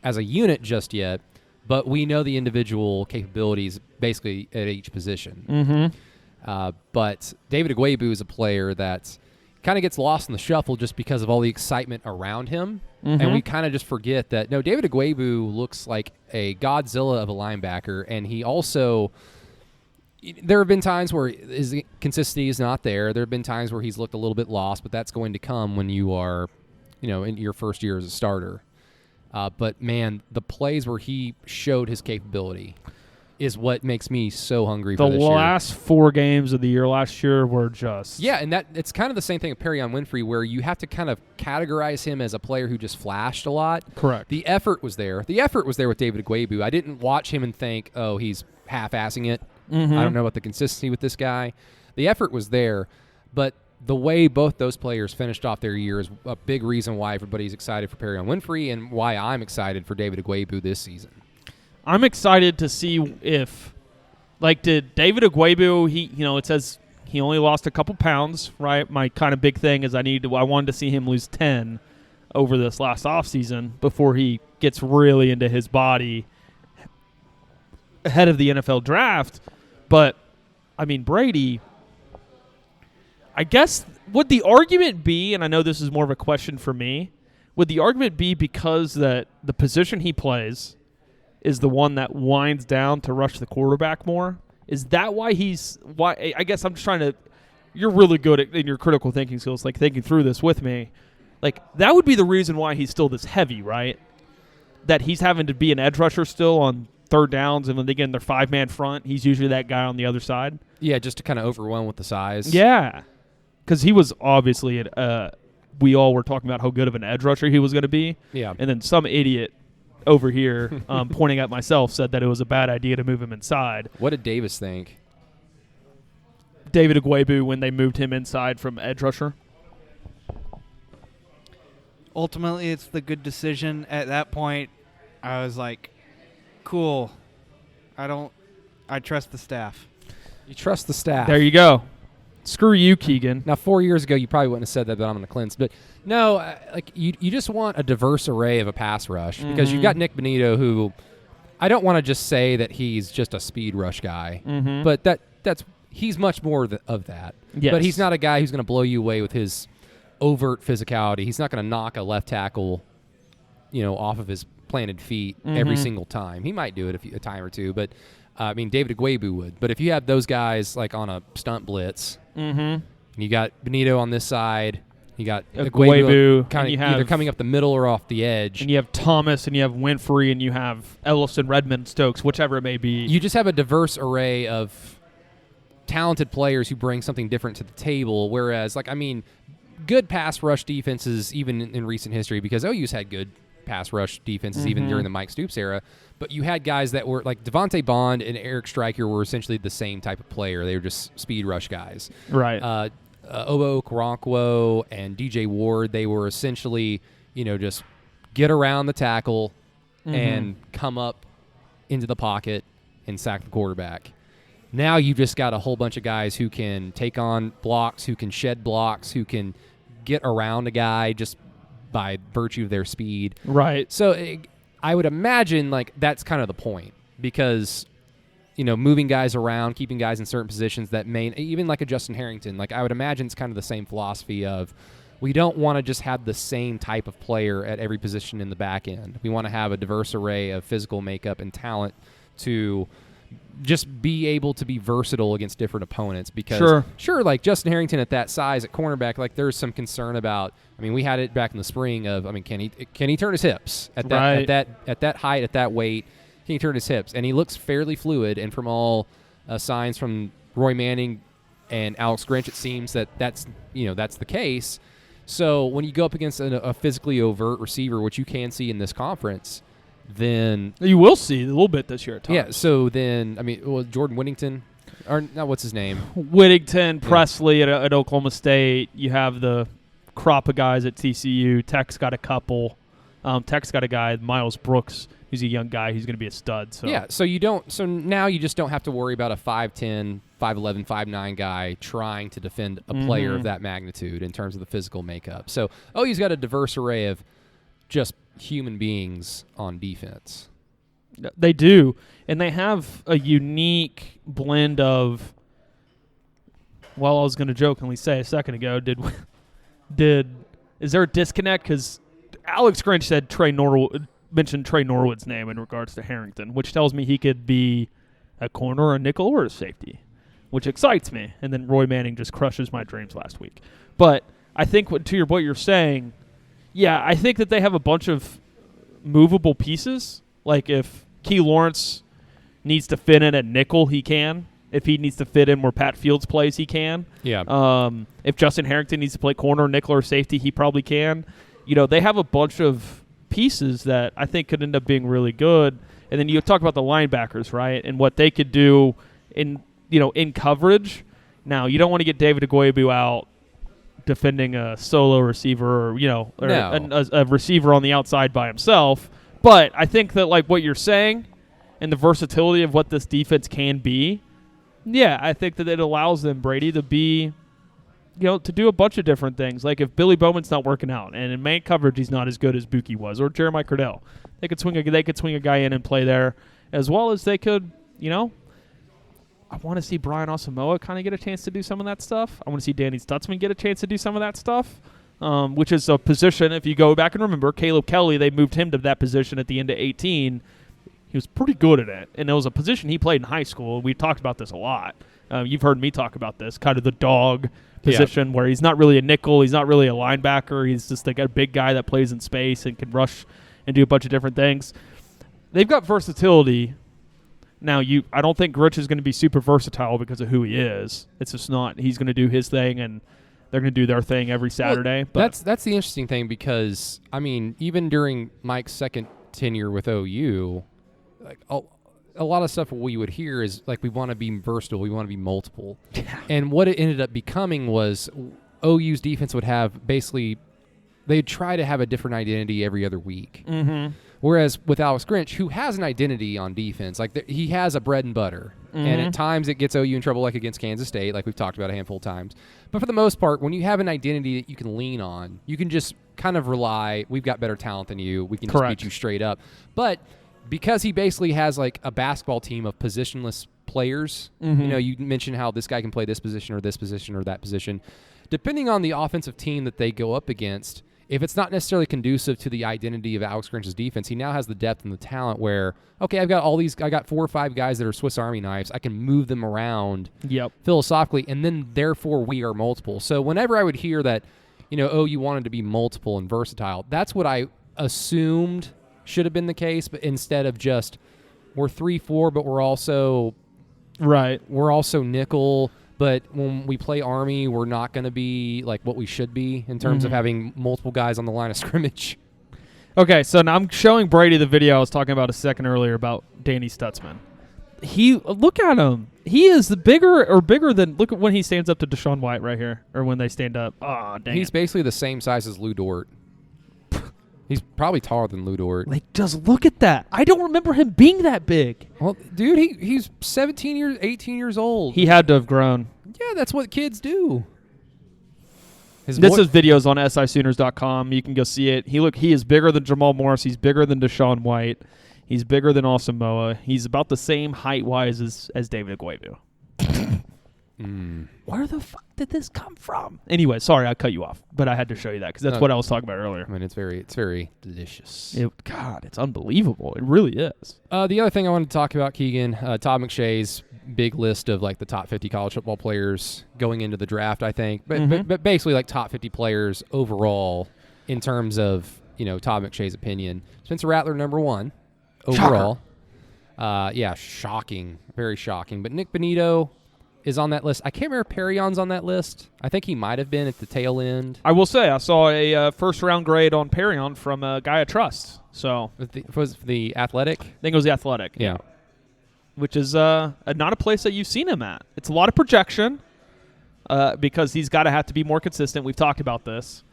as a unit just yet, but we know the individual capabilities basically at each position. Mm-hmm. But David Agwebu is a player that kind of gets lost in the shuffle just because of all the excitement around him. Mm-hmm. And we kind of just forget that, no, David Agwebu looks like a Godzilla of a linebacker, and he also – there have been times where his consistency is not there. There have been times where he's looked a little bit lost, but that's going to come when you are, in your first year as a starter. But, man, the plays where he showed his capability is what makes me so hungry for this year. The last 4 games of the year last year were just... Yeah, and it's kind of the same thing with Perrion Winfrey, where you have to kind of categorize him as a player who just flashed a lot. Correct. The effort was there. The effort was there with David Agwebu. I didn't watch him and think, oh, he's half-assing it. Mm-hmm. I don't know about the consistency with this guy. The effort was there, but the way both those players finished off their year is a big reason why everybody's excited for Perrion Winfrey and why I'm excited for David Agwebu this season. I'm excited to see if, did David Agwebu, it says he only lost a couple pounds, right? My kind of big thing is I wanted to see him lose 10 over this last offseason before he gets really into his body ahead of the NFL draft. But, I mean, Brady, I guess, would the argument be, and I know this is more of a question for me, would the argument be because that the position he plays is the one that winds down to rush the quarterback more? Is that why I guess I'm just trying to, you're really good in your critical thinking skills, thinking through this with me. That would be the reason why he's still this heavy, right? that he's having to be an edge rusher still on third downs, and when they get in their 5-man front, he's usually that guy on the other side. Yeah, just to kind of overwhelm with the size. Yeah, because he was obviously we all were talking about how good of an edge rusher he was going to be. Yeah. And then some idiot over here pointing at myself said that it was a bad idea to move him inside. What did Davis think? David Agwebu when they moved him inside from edge rusher. Ultimately, it's the good decision. At that point, I was like, cool. I trust the staff. You trust the staff. There you go. Screw you, Keegan. Now, 4 years ago, you probably wouldn't have said that, but I'm going to cleanse. But no, like you just want a diverse array of a pass rush because you've got Nick Bonito, who I don't want to just say that he's just a speed rush guy, but he's much more of that. Yes. But he's not a guy who's going to blow you away with his overt physicality. He's not going to knock a left tackle, off of his planted feet every single time. He might do it a time or two, but David Agwebu would. But if you have those guys like on a stunt blitz, you got Benito on this side, you got Agwebu kind of either coming up the middle or off the edge, and you have Thomas, and you have Winfrey, and you have Ellison, Redmond, Stokes, whichever it may be. You just have a diverse array of talented players who bring something different to the table. Whereas, good pass rush defenses, even in recent history, because OU's had good pass rush defenses even during the Mike Stoops era, but you had guys that were like Devontae Bond and Eric Stryker were essentially the same type of player. They were just speed rush guys. Right. Obo Okoronkwo and DJ Ward, they were essentially, just get around the tackle and come up into the pocket and sack the quarterback. Now you've just got a whole bunch of guys who can take on blocks, who can shed blocks, who can get around a guy just by virtue of their speed. Right. So I would imagine that's kind of the point because, moving guys around, keeping guys in certain positions that may, even like a Justin Harrington, I would imagine it's kind of the same philosophy of we don't want to just have the same type of player at every position in the back end. We want to have a diverse array of physical makeup and talent to just be able to be versatile against different opponents because sure, like Justin Harrington at that size at cornerback, there's some concern about. We had it back in the spring of can he turn his hips at that at that height, at that weight? Can he turn his hips? And he looks fairly fluid. And from all signs from Roy Manning and Alex Grinch, it seems that's the case. So when you go up against a physically overt receiver, which you can see in this conference, then you will see a little bit this year at times. Yeah, so then, Jordan Whittington, or not, what's his name? Whittington, Presley at Oklahoma State. You have the crop of guys at TCU. Tech's got a couple. Tech's got a guy, Miles Brooks, who's a young guy who's going to be a stud. So. Yeah, so now you just don't have to worry about a 5'10", 5'11", 5'9" guy trying to defend a player of that magnitude in terms of the physical makeup. So OU's got a diverse array of just human beings on defense. They do, and they have a unique blend of. Well, I was going to jokingly say a second ago, is there a disconnect? Because Alex Grinch said mentioned Trey Norwood's name in regards to Harrington, which tells me he could be a corner, a nickel, or a safety, which excites me. And then Roy Manning just crushes my dreams last week. But I think what you're saying. Yeah, I think that they have a bunch of movable pieces. Like if Key Lawrence needs to fit in at nickel, he can. If he needs to fit in where Pat Fields plays, he can. Yeah. If Justin Harrington needs to play corner, nickel, or safety, he probably can. They have a bunch of pieces that I think could end up being really good. And then you talk about the linebackers, right, and what they could do in coverage. Now, you don't want to get David Agwebu out defending a solo receiver or a receiver on the outside by himself. But I think that what you're saying and the versatility of what this defense can be, I think that it allows them, Brady, to be, to do a bunch of different things. Like if Billy Bowman's not working out and in man coverage he's not as good as Buki was or Jeremiah Cardell, they could swing a guy in and play there, as well as they could, I want to see Brian Asamoah kind of get a chance to do some of that stuff. I want to see Danny Stutzman get a chance to do some of that stuff, which is a position, if you go back and remember, Caleb Kelly, they moved him to that position at the end of 2018. He was pretty good at it, and it was a position he played in high school. We talked about this a lot. You've heard me talk about this, kind of the dog position where he's not really a nickel, he's not really a linebacker, he's just like a big guy that plays in space and can rush and do a bunch of different things. They've got versatility. Now, I don't think Gritch is going to be super versatile because of who he is. It's just not. He's going to do his thing, and they're going to do their thing every Saturday. Well, that's the interesting thing because, I mean, even during Mike's second tenure with OU, like a lot of stuff we would hear is like we want to be versatile, we want to be multiple. And what it ended up becoming was OU's defense would have basically they'd try to have a different identity every other week. Mm-hmm. Whereas with Alex Grinch, who has an identity on defense, like he has a bread and butter. And at times it gets OU in trouble, like against Kansas State, like we've talked about a handful of times. But for the most part, when you have an identity that you can lean on, you can just kind of rely, we've got better talent than you, we can just beat you straight up. But because he basically has like a basketball team of positionless players, you know, you mentioned how this guy can play this position or that position. Depending on the offensive team that they go up against, if it's not necessarily conducive to the identity of Alex Grinch's defense, he now has the depth and the talent where, okay, I got 4 or 5 guys that are Swiss Army knives. I can move them around philosophically, and then therefore we are multiple. So whenever I would hear that, you know, you wanted to be multiple and versatile, that's what I assumed should have been the case, but instead of just we're 3-4, but we're also nickel. But when we play Army, we're not going to be like what we should be in terms of having multiple guys on the line of scrimmage. Okay, so now I'm showing Brady the video I was talking about a second earlier about Danny Stutzman. Look at him. He is bigger than, look at when he stands up to Deshaun White right here, or when they stand up. Oh, dang. He's basically the same size as Lou Dort. He's probably taller than Lou Dort. Like, just look at that. I don't remember him being that big. Well, dude, he's 18 years old. He had to have grown. Yeah, that's what kids do. This is videos on sisooners.com. You can go see it. He is bigger than Jamal Morris. He's bigger than Deshaun White. He's bigger than Asamoah. He's about the same height-wise as David Aguayu. Where the fuck did this come from? Anyway, sorry, I cut you off, but I had to show you that because that's what I was talking about earlier. I mean, it's very delicious. God, it's unbelievable. It really is. The other thing I wanted to talk about, Keegan, Todd McShay's big list of like the top 50 college football players going into the draft, I think, but basically like top 50 players overall in terms of, you know, Todd McShay's opinion. Spencer Rattler, number 1 overall. Shocking, very shocking. But Nick Benito is on that list. I can't remember if Perrion's on that list. I think he might have been at the tail end. I will say I saw a first-round grade on Perrion from a guy I trust. So was the Athletic? I think it was the Athletic. Yeah. Which is not a place that you've seen him at. It's a lot of projection because he's got to have to be more consistent. We've talked about this.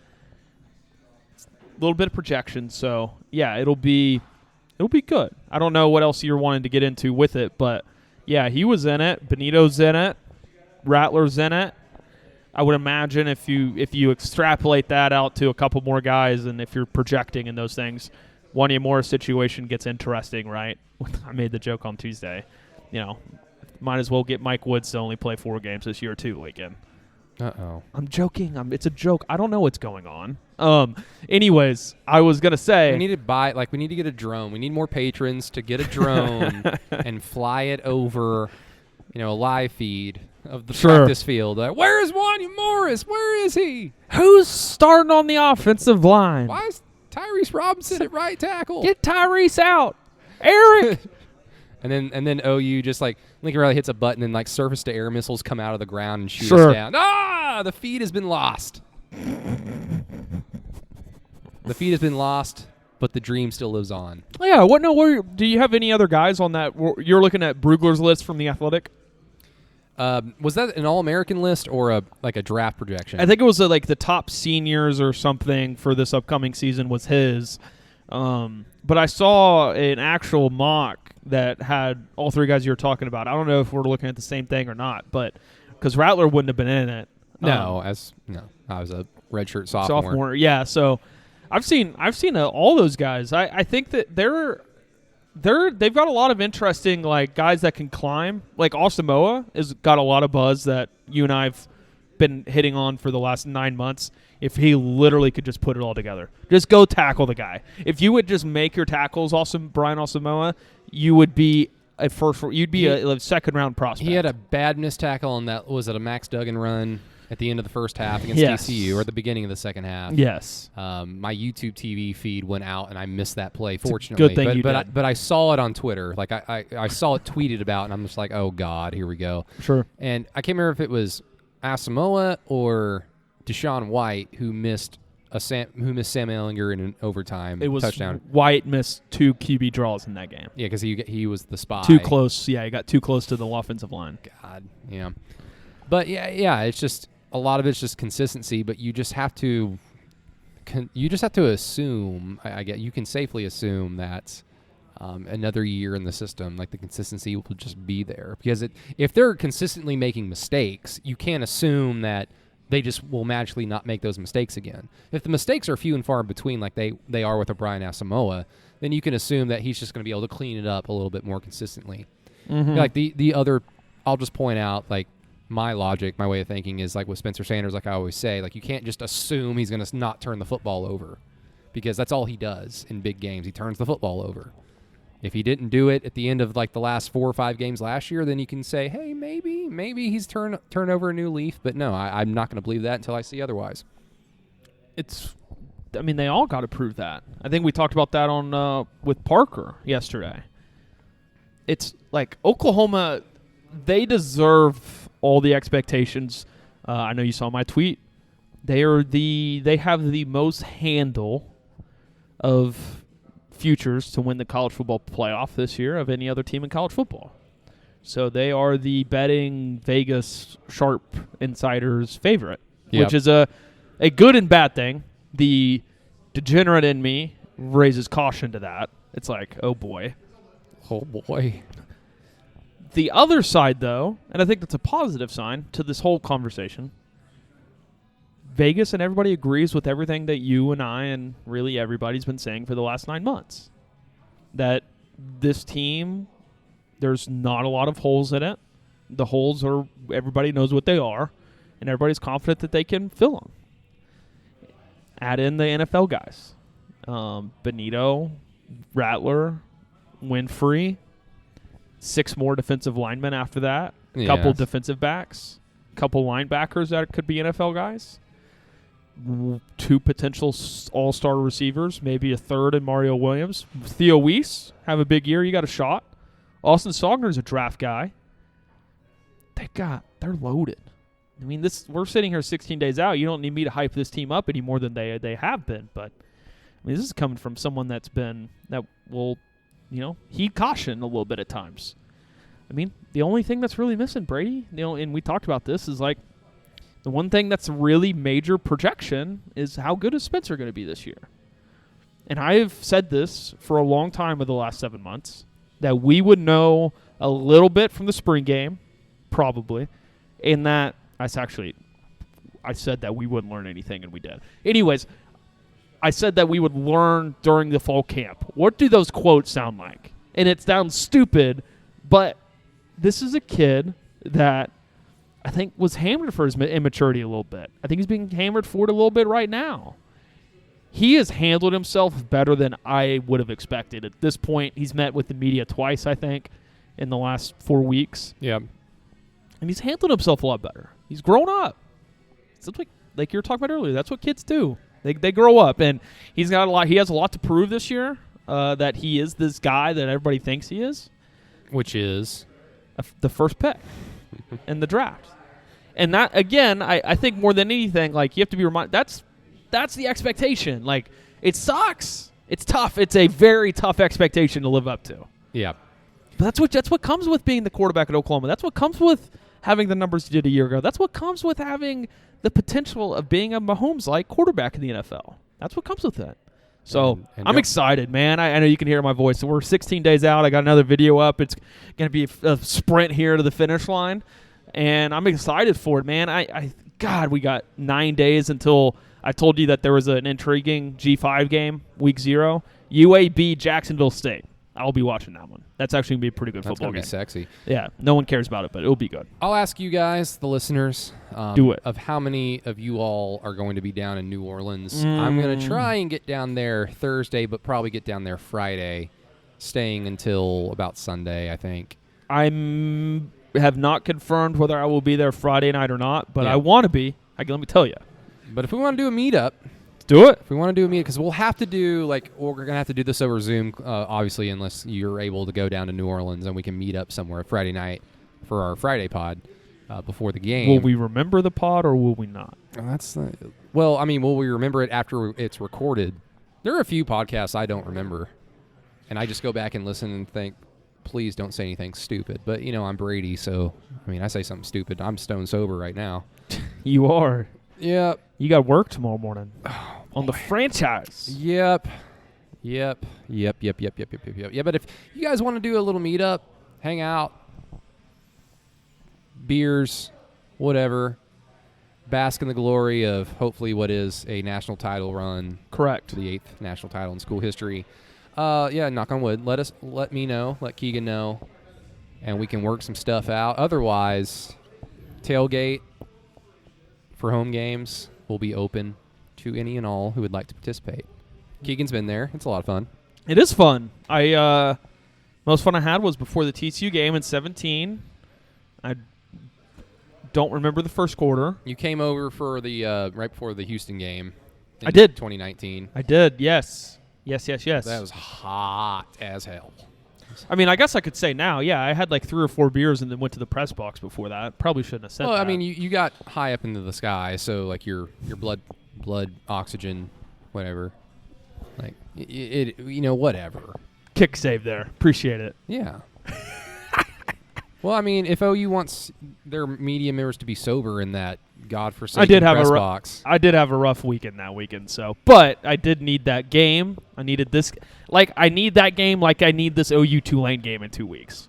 It's a little bit of projection. So, yeah, it'll be good. I don't know what else you're wanting to get into with it, but yeah, he was in it. Benito's in it. Rattler's in it. I would imagine if you extrapolate that out to a couple more guys, and if you're projecting in those things, Wanya Moore's situation gets interesting, right? I made the joke on Tuesday. You know, might as well get Mike Woods to only play 4 games this year too, weekend. Uh-oh. I'm joking. It's a joke. I don't know what's going on. Anyways, I was going to say. We need to get a drone. We need more patrons to get a drone and fly it over, you know, a live feed of the practice field. Where is Wanya Morris? Where is he? Who's starting on the offensive line? Why is Tyrese Robinson at right tackle? Get Tyrese out. Eric. And then OU just like Lincoln Riley hits a button and like surface to air missiles come out of the ground and shoot us down. The feed has been lost. The feed has been lost, but the dream still lives on. Yeah. Do you have any other guys on that? You're looking at Brugler's list from the Athletic. Was that an All-American list or a draft projection? I think it was like the top seniors or something for this upcoming season was his. But I saw an actual mock that had all 3 guys you were talking about. I don't know if we're looking at the same thing or not, but because Rattler wouldn't have been in it. I was a redshirt sophomore. Yeah. So I've seen all those guys. I think that they've got a lot of interesting like guys that can climb. Like Asamoah has got a lot of buzz that you and I've been hitting on for the last 9 months. If he literally could just put it all together, just go tackle the guy. If you would just make your tackles Brian Asamoah, you would be a second round prospect. He had a bad missed tackle on that. Was it a Max Duggan run? at the end of the first half against TCU, or the beginning of the second half. Yes. My YouTube TV feed went out, and I missed that play, fortunately. Good thing but I saw it on Twitter. Like, I saw it tweeted about, and I'm just like, oh, God, here we go. Sure. And I can't remember if it was Asamoah or Deshaun White who missed Sam Ehlinger in an overtime touchdown. White missed 2 QB draws in that game. Yeah, because he was the spy. Too close. Yeah, he got too close to the offensive line. God, yeah. But yeah, it's just a lot of it's just consistency. But you just have to assume. I get you can safely assume that another year in the system, like the consistency will just be there. Because if they're consistently making mistakes, you can't assume that they just will magically not make those mistakes again. If the mistakes are few and far in between, like they are with Brian Asamoah, then you can assume that he's just going to be able to clean it up a little bit more consistently. Mm-hmm. Like the other, I'll just point out, like my logic, my way of thinking is like with Spencer Sanders, like I always say, like you can't just assume he's going to not turn the football over, because that's all he does in big games. He turns the football over. If he didn't do it at the end of like the last 4 or 5 games last year, then you can say, hey, maybe he's turned over a new leaf. But no, I'm not going to believe that until I see otherwise. They all got to prove that. I think we talked about that on with Parker yesterday. It's like Oklahoma, they deserve all the expectations. I know you saw my tweet. They have the most handle of futures to win the college football playoff this year of any other team in college football. So they are the betting Vegas sharp insiders favorite, which is a good and bad thing. The degenerate in me raises caution to that. It's like, oh boy. Oh boy. The other side, though, and I think that's a positive sign to this whole conversation, Vegas and everybody agrees with everything that you and I and really everybody's been saying for the last 9 months. That this team, there's not a lot of holes in it. The holes are, everybody knows what they are, and everybody's confident that they can fill them. Add in the NFL guys. Benito, Rattler, Winfrey, 6 more defensive linemen after that, a couple defensive backs, a couple linebackers that could be NFL guys. 2 potential all-star receivers, maybe a third in Mario Williams. Theo Weiss, have a big year. You got a shot. Austin Sogner's a draft guy. They're loaded. I mean, we're sitting here 16 days out. You don't need me to hype this team up any more than they have been. But I mean, this is coming from someone that will, heed caution a little bit at times. I mean, the only thing that's really missing, Brady, and we talked about this, is like, the one thing that's really major projection is how good is Spencer going to be this year. And I've said this for a long time over the last 7 months, that we would know a little bit from the spring game, probably, and that I said that we wouldn't learn anything, and we did. Anyways, I said that we would learn during the fall camp. What do those quotes sound like? And it sounds stupid, but this is a kid that I think was hammered for his immaturity a little bit. I think he's being hammered for it a little bit right now. He has handled himself better than I would have expected. At this point, he's met with the media twice, I think, in the last 4 weeks. Yeah. And he's handled himself a lot better. He's grown up. It's like you were talking about earlier. That's what kids do. They grow up, and he's got a lot. He has a lot to prove this year. That he is this guy that everybody thinks he is, which is the first pick in the draft. And that, again, I think more than anything, like, you have to be reminded, that's the expectation. Like, it sucks. It's tough. It's a very tough expectation to live up to. Yeah. But that's what comes with being the quarterback at Oklahoma. That's what comes with having the numbers you did a year ago. That's what comes with having the potential of being a Mahomes-like quarterback in the NFL. That's what comes with it. So I'm excited, man. I know you can hear my voice. So we're 16 days out. I got another video up. It's going to be a sprint here to the finish line. And I'm excited for it, man. God, we got 9 days until I told you that there was an intriguing G5 game, week 0. UAB Jacksonville State. I'll be watching that one. That's actually going to be a pretty good football game. That's going to be sexy. Yeah, no one cares about it, but it'll be good. I'll ask you guys, the listeners, do it. Of how many of you all are going to be down in New Orleans. I'm going to try and get down there Thursday, but probably get down there Friday, staying until about Sunday, I think. I'm have not confirmed whether I will be there Friday night or not, but Yeah. I want to be. Let me tell you. But if we want to do a meetup, Let's do it. if we want to do a meetup, because we'll have to do we're gonna have to do this over Zoom, obviously, unless you're able to go down to New Orleans and we can meet up somewhere Friday night for our Friday pod before the game. Will we remember the pod or will we not? Well, I mean, will we remember it after it's recorded? There are a few podcasts I don't remember, and I just go back and listen and think, please don't say anything stupid. But, I'm Brady, so, I mean, I say something stupid. I'm stone sober right now. You are. Yep. You got work tomorrow morning on the franchise. Yep. Yeah, but if you guys want to do a little meetup, hang out, beers, whatever, bask in the glory of hopefully what is a national title run. Correct. The 8th national title in school history. Knock on wood. Let me know, let Keegan know, and we can work some stuff out. Otherwise, tailgate for home games will be open to any and all who would like to participate. Keegan's been there. It's a lot of fun. It is fun. Most fun I had was before the TCU game in 17. I don't remember the first quarter. You came over for the right before the Houston game. I did. 2019. I did, yes. Yes. That was hot as hell. I mean, I guess I could say now, I had like 3 or 4 beers and then went to the press box before that. Probably shouldn't have said that. Well, I mean, you got high up into the sky, so like your blood oxygen, whatever. Like whatever. Kick save there. Appreciate it. Yeah. Well, I mean, if OU wants their media members to be sober in that godforsaken press box. I did have a rough weekend that weekend, but I did need that game. I needed this. I need that game like I need this OU Tulane game in 2 weeks.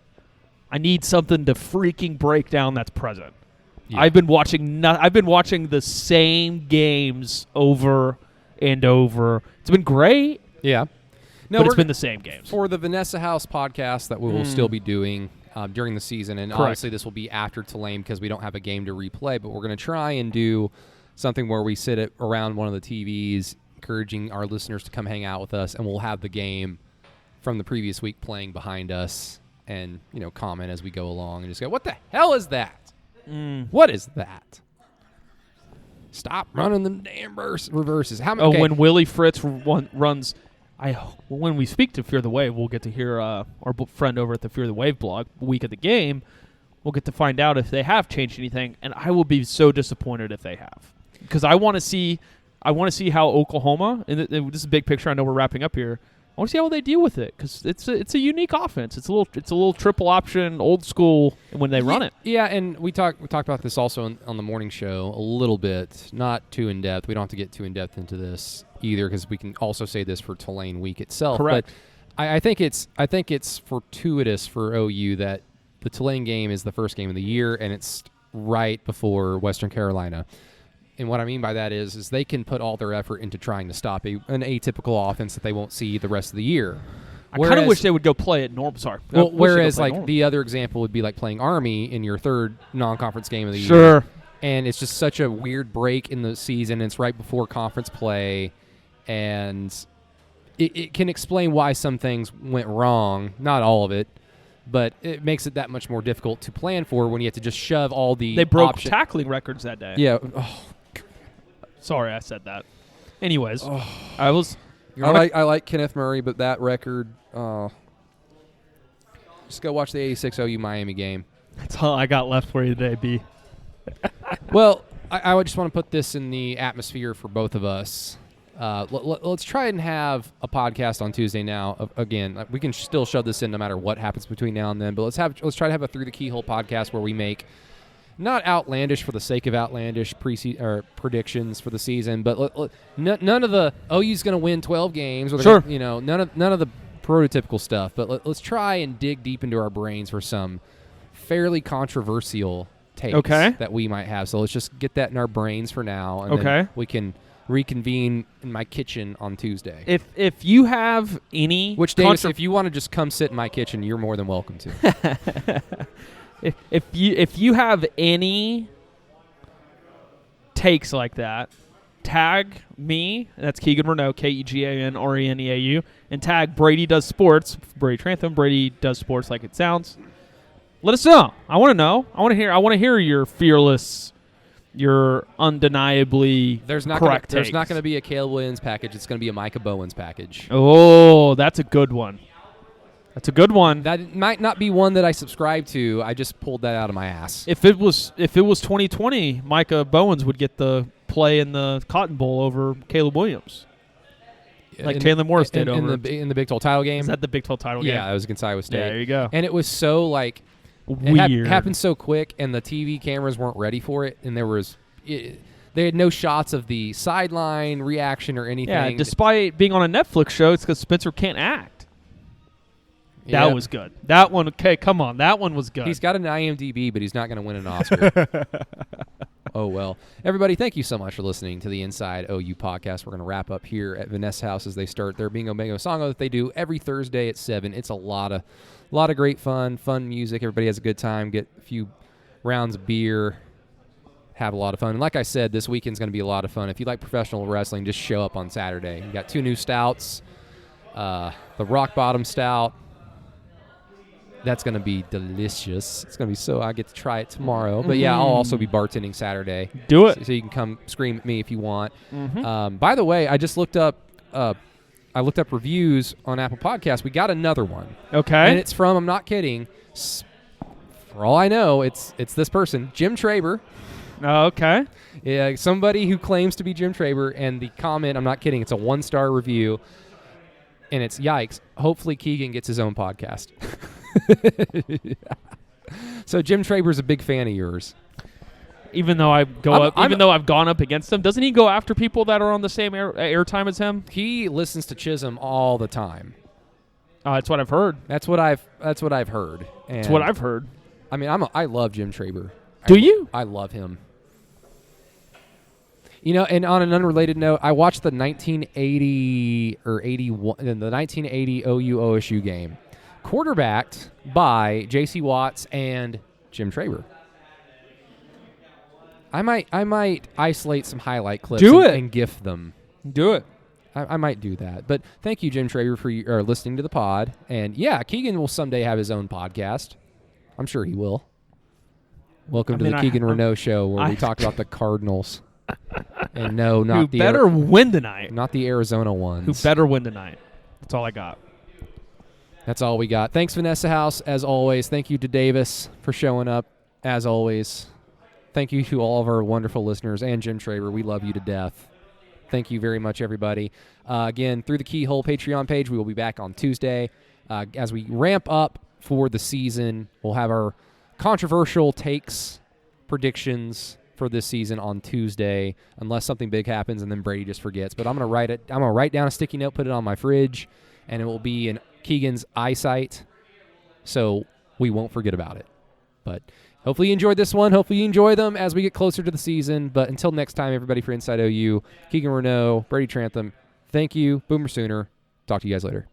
I need something to freaking break down that's present. Yeah. I've been watching the same games over and over. It's been great. Yeah. No, but it's been the same games. For the Vanessa House podcast that we will still be doing during the season, and Correct. Obviously this will be after Tulane because we don't have a game to replay, but we're going to try and do something where we sit around one of the TVs, encouraging our listeners to come hang out with us, and we'll have the game from the previous week playing behind us and, comment as we go along and just go, what the hell is that? What is that? Stop running them damn reverses. When Willie Fritz runs... when we speak to Fear the Wave, we'll get to hear our friend over at the Fear the Wave blog, week of the game. We'll get to find out if they have changed anything, and I will be so disappointed if they have, because I want to see how Oklahoma. And this is a big picture. I know we're wrapping up here. I want to see how they deal with it, because it's a unique offense. It's a little triple option, old school when they run it. Yeah, and we talked about this also on the morning show a little bit, not too in depth. We don't have to get too in depth into this either, because we can also say this for Tulane week itself. Correct. But I think it's fortuitous for OU that the Tulane game is the first game of the year, and it's right before Western Carolina. And what I mean by that is they can put all their effort into trying to stop an atypical offense that they won't see the rest of the year. I kind of wish they would go play at normal. Sorry. Well, whereas the other example would be like playing Army in your third non-conference game of the year. Sure. And it's just such a weird break in the season. It's right before conference play, and it can explain why some things went wrong. Not all of it, but it makes it that much more difficult to plan for when you have to just shove all the. They broke tackling records that day. Yeah. Sorry, I said that. Anyways, I like Kenneth Murray, but that record. Just go watch the '86 OU Miami game. That's all I got left for you today, B. Well, I would just want to put this in the atmosphere for both of us. Let's try and have a podcast on Tuesday now. Again, we can still shove this in no matter what happens between now and then, but let's try to have a Through the Keyhole podcast where we make not outlandish for the sake of outlandish predictions for the season, but none of the OU's going to win 12 games. Or sure. None of the prototypical stuff. But let's try and dig deep into our brains for some fairly controversial takes that we might have. So let's just get that in our brains for now, and then we can reconvene in my kitchen on Tuesday. If you have any, Davis, if you want to just come sit in my kitchen, you're more than welcome to. If you have any takes like that, tag me. That's Keegan Reneau, KeganReneau, and tag Brady Does Sports. Brady Trantham. Brady Does Sports like it sounds. Let us know. I want to know. I want to hear your fearless, your undeniably There's not correct gonna, There's takes. not going to be a Caleb Williams package. It's going to be a Micah Bowens package. Oh, that's a good one. That's a good one. That might not be one that I subscribe to. I just pulled that out of my ass. If it was 2020, Micah Bowens would get the play in the Cotton Bowl over Caleb Williams, like Taylor Morris did in over the Big 12 title game. Is that the Big 12 title game? Yeah, it was against Iowa State. Yeah, there you go. And it was so like Weird. It happened so quick, and the TV cameras weren't ready for it, and they had no shots of the sideline reaction or anything. Yeah, despite being on a Netflix show, it's because Spencer can't act. That Yep. was good. That one, okay, come on. That one was good. He's got an IMDb, but he's not going to win an Oscar. Oh, well. Everybody, thank you so much for listening to the Inside OU podcast. We're going to wrap up here at Vanessa House as they start their Bingo Bango Songo that they do every Thursday at 7. It's a lot of great fun music. Everybody has a good time. Get a few rounds of beer. Have a lot of fun. And like I said, this weekend's going to be a lot of fun. If you like professional wrestling, just show up on Saturday. You got 2 new stouts. The Rock Bottom Stout. That's going to be delicious. It's going to be so I get to try it tomorrow. But, yeah, I'll also be bartending Saturday. Do it. So you can come scream at me if you want. Mm-hmm. By the way, I just looked up reviews on Apple Podcasts. We got another one. Okay. And it's from, I'm not kidding, for all I know, it's this person, Jim Traber. Okay. Yeah, somebody who claims to be Jim Traber. And the comment, I'm not kidding, it's a 1-star review. And it's, yikes, hopefully Keegan gets his own podcast. So Jim Traber's a big fan of yours. Even though I've gone up against him, doesn't he go after people that are on the same airtime as him? He listens to Chisholm all the time. That's what I've heard. That's what I've heard. And That's what I've heard. I mean, I love Jim Traber. Do you? I love him. You know, and on an unrelated note, I watched the 1980 or 81, the 1980 OU OSU game, quarterbacked by J.C. Watts and Jim Traber. I might isolate some highlight clips and gift them. Do it. I might do that. But thank you, Jim Traber, for listening to the pod. And, yeah, Keegan will someday have his own podcast. I'm sure he will. Welcome to the Keegan Renault Show, where we talk about the Cardinals. And no, not who better win tonight. Not the Arizona ones. Who better win tonight. That's all I got. That's all we got. Thanks, Vanessa House, as always. Thank you to Davis for showing up, as always. Thank you to all of our wonderful listeners and Jim Traber. We love you to death. Thank you very much, everybody. Again, through the Keyhole Patreon page, we will be back on Tuesday. As we ramp up for the season, we'll have our controversial takes, predictions for this season on Tuesday, unless something big happens and then Brady just forgets. But I'm going to write it. I'm going to write down a sticky note, put it on my fridge, and it will be in Keegan's eyesight, so we won't forget about it. But hopefully you enjoyed this one. Hopefully you enjoy them as we get closer to the season. But until next time, everybody, for Inside OU, Keegan Renault, Brady Trantham, thank you. Boomer Sooner. Talk to you guys later.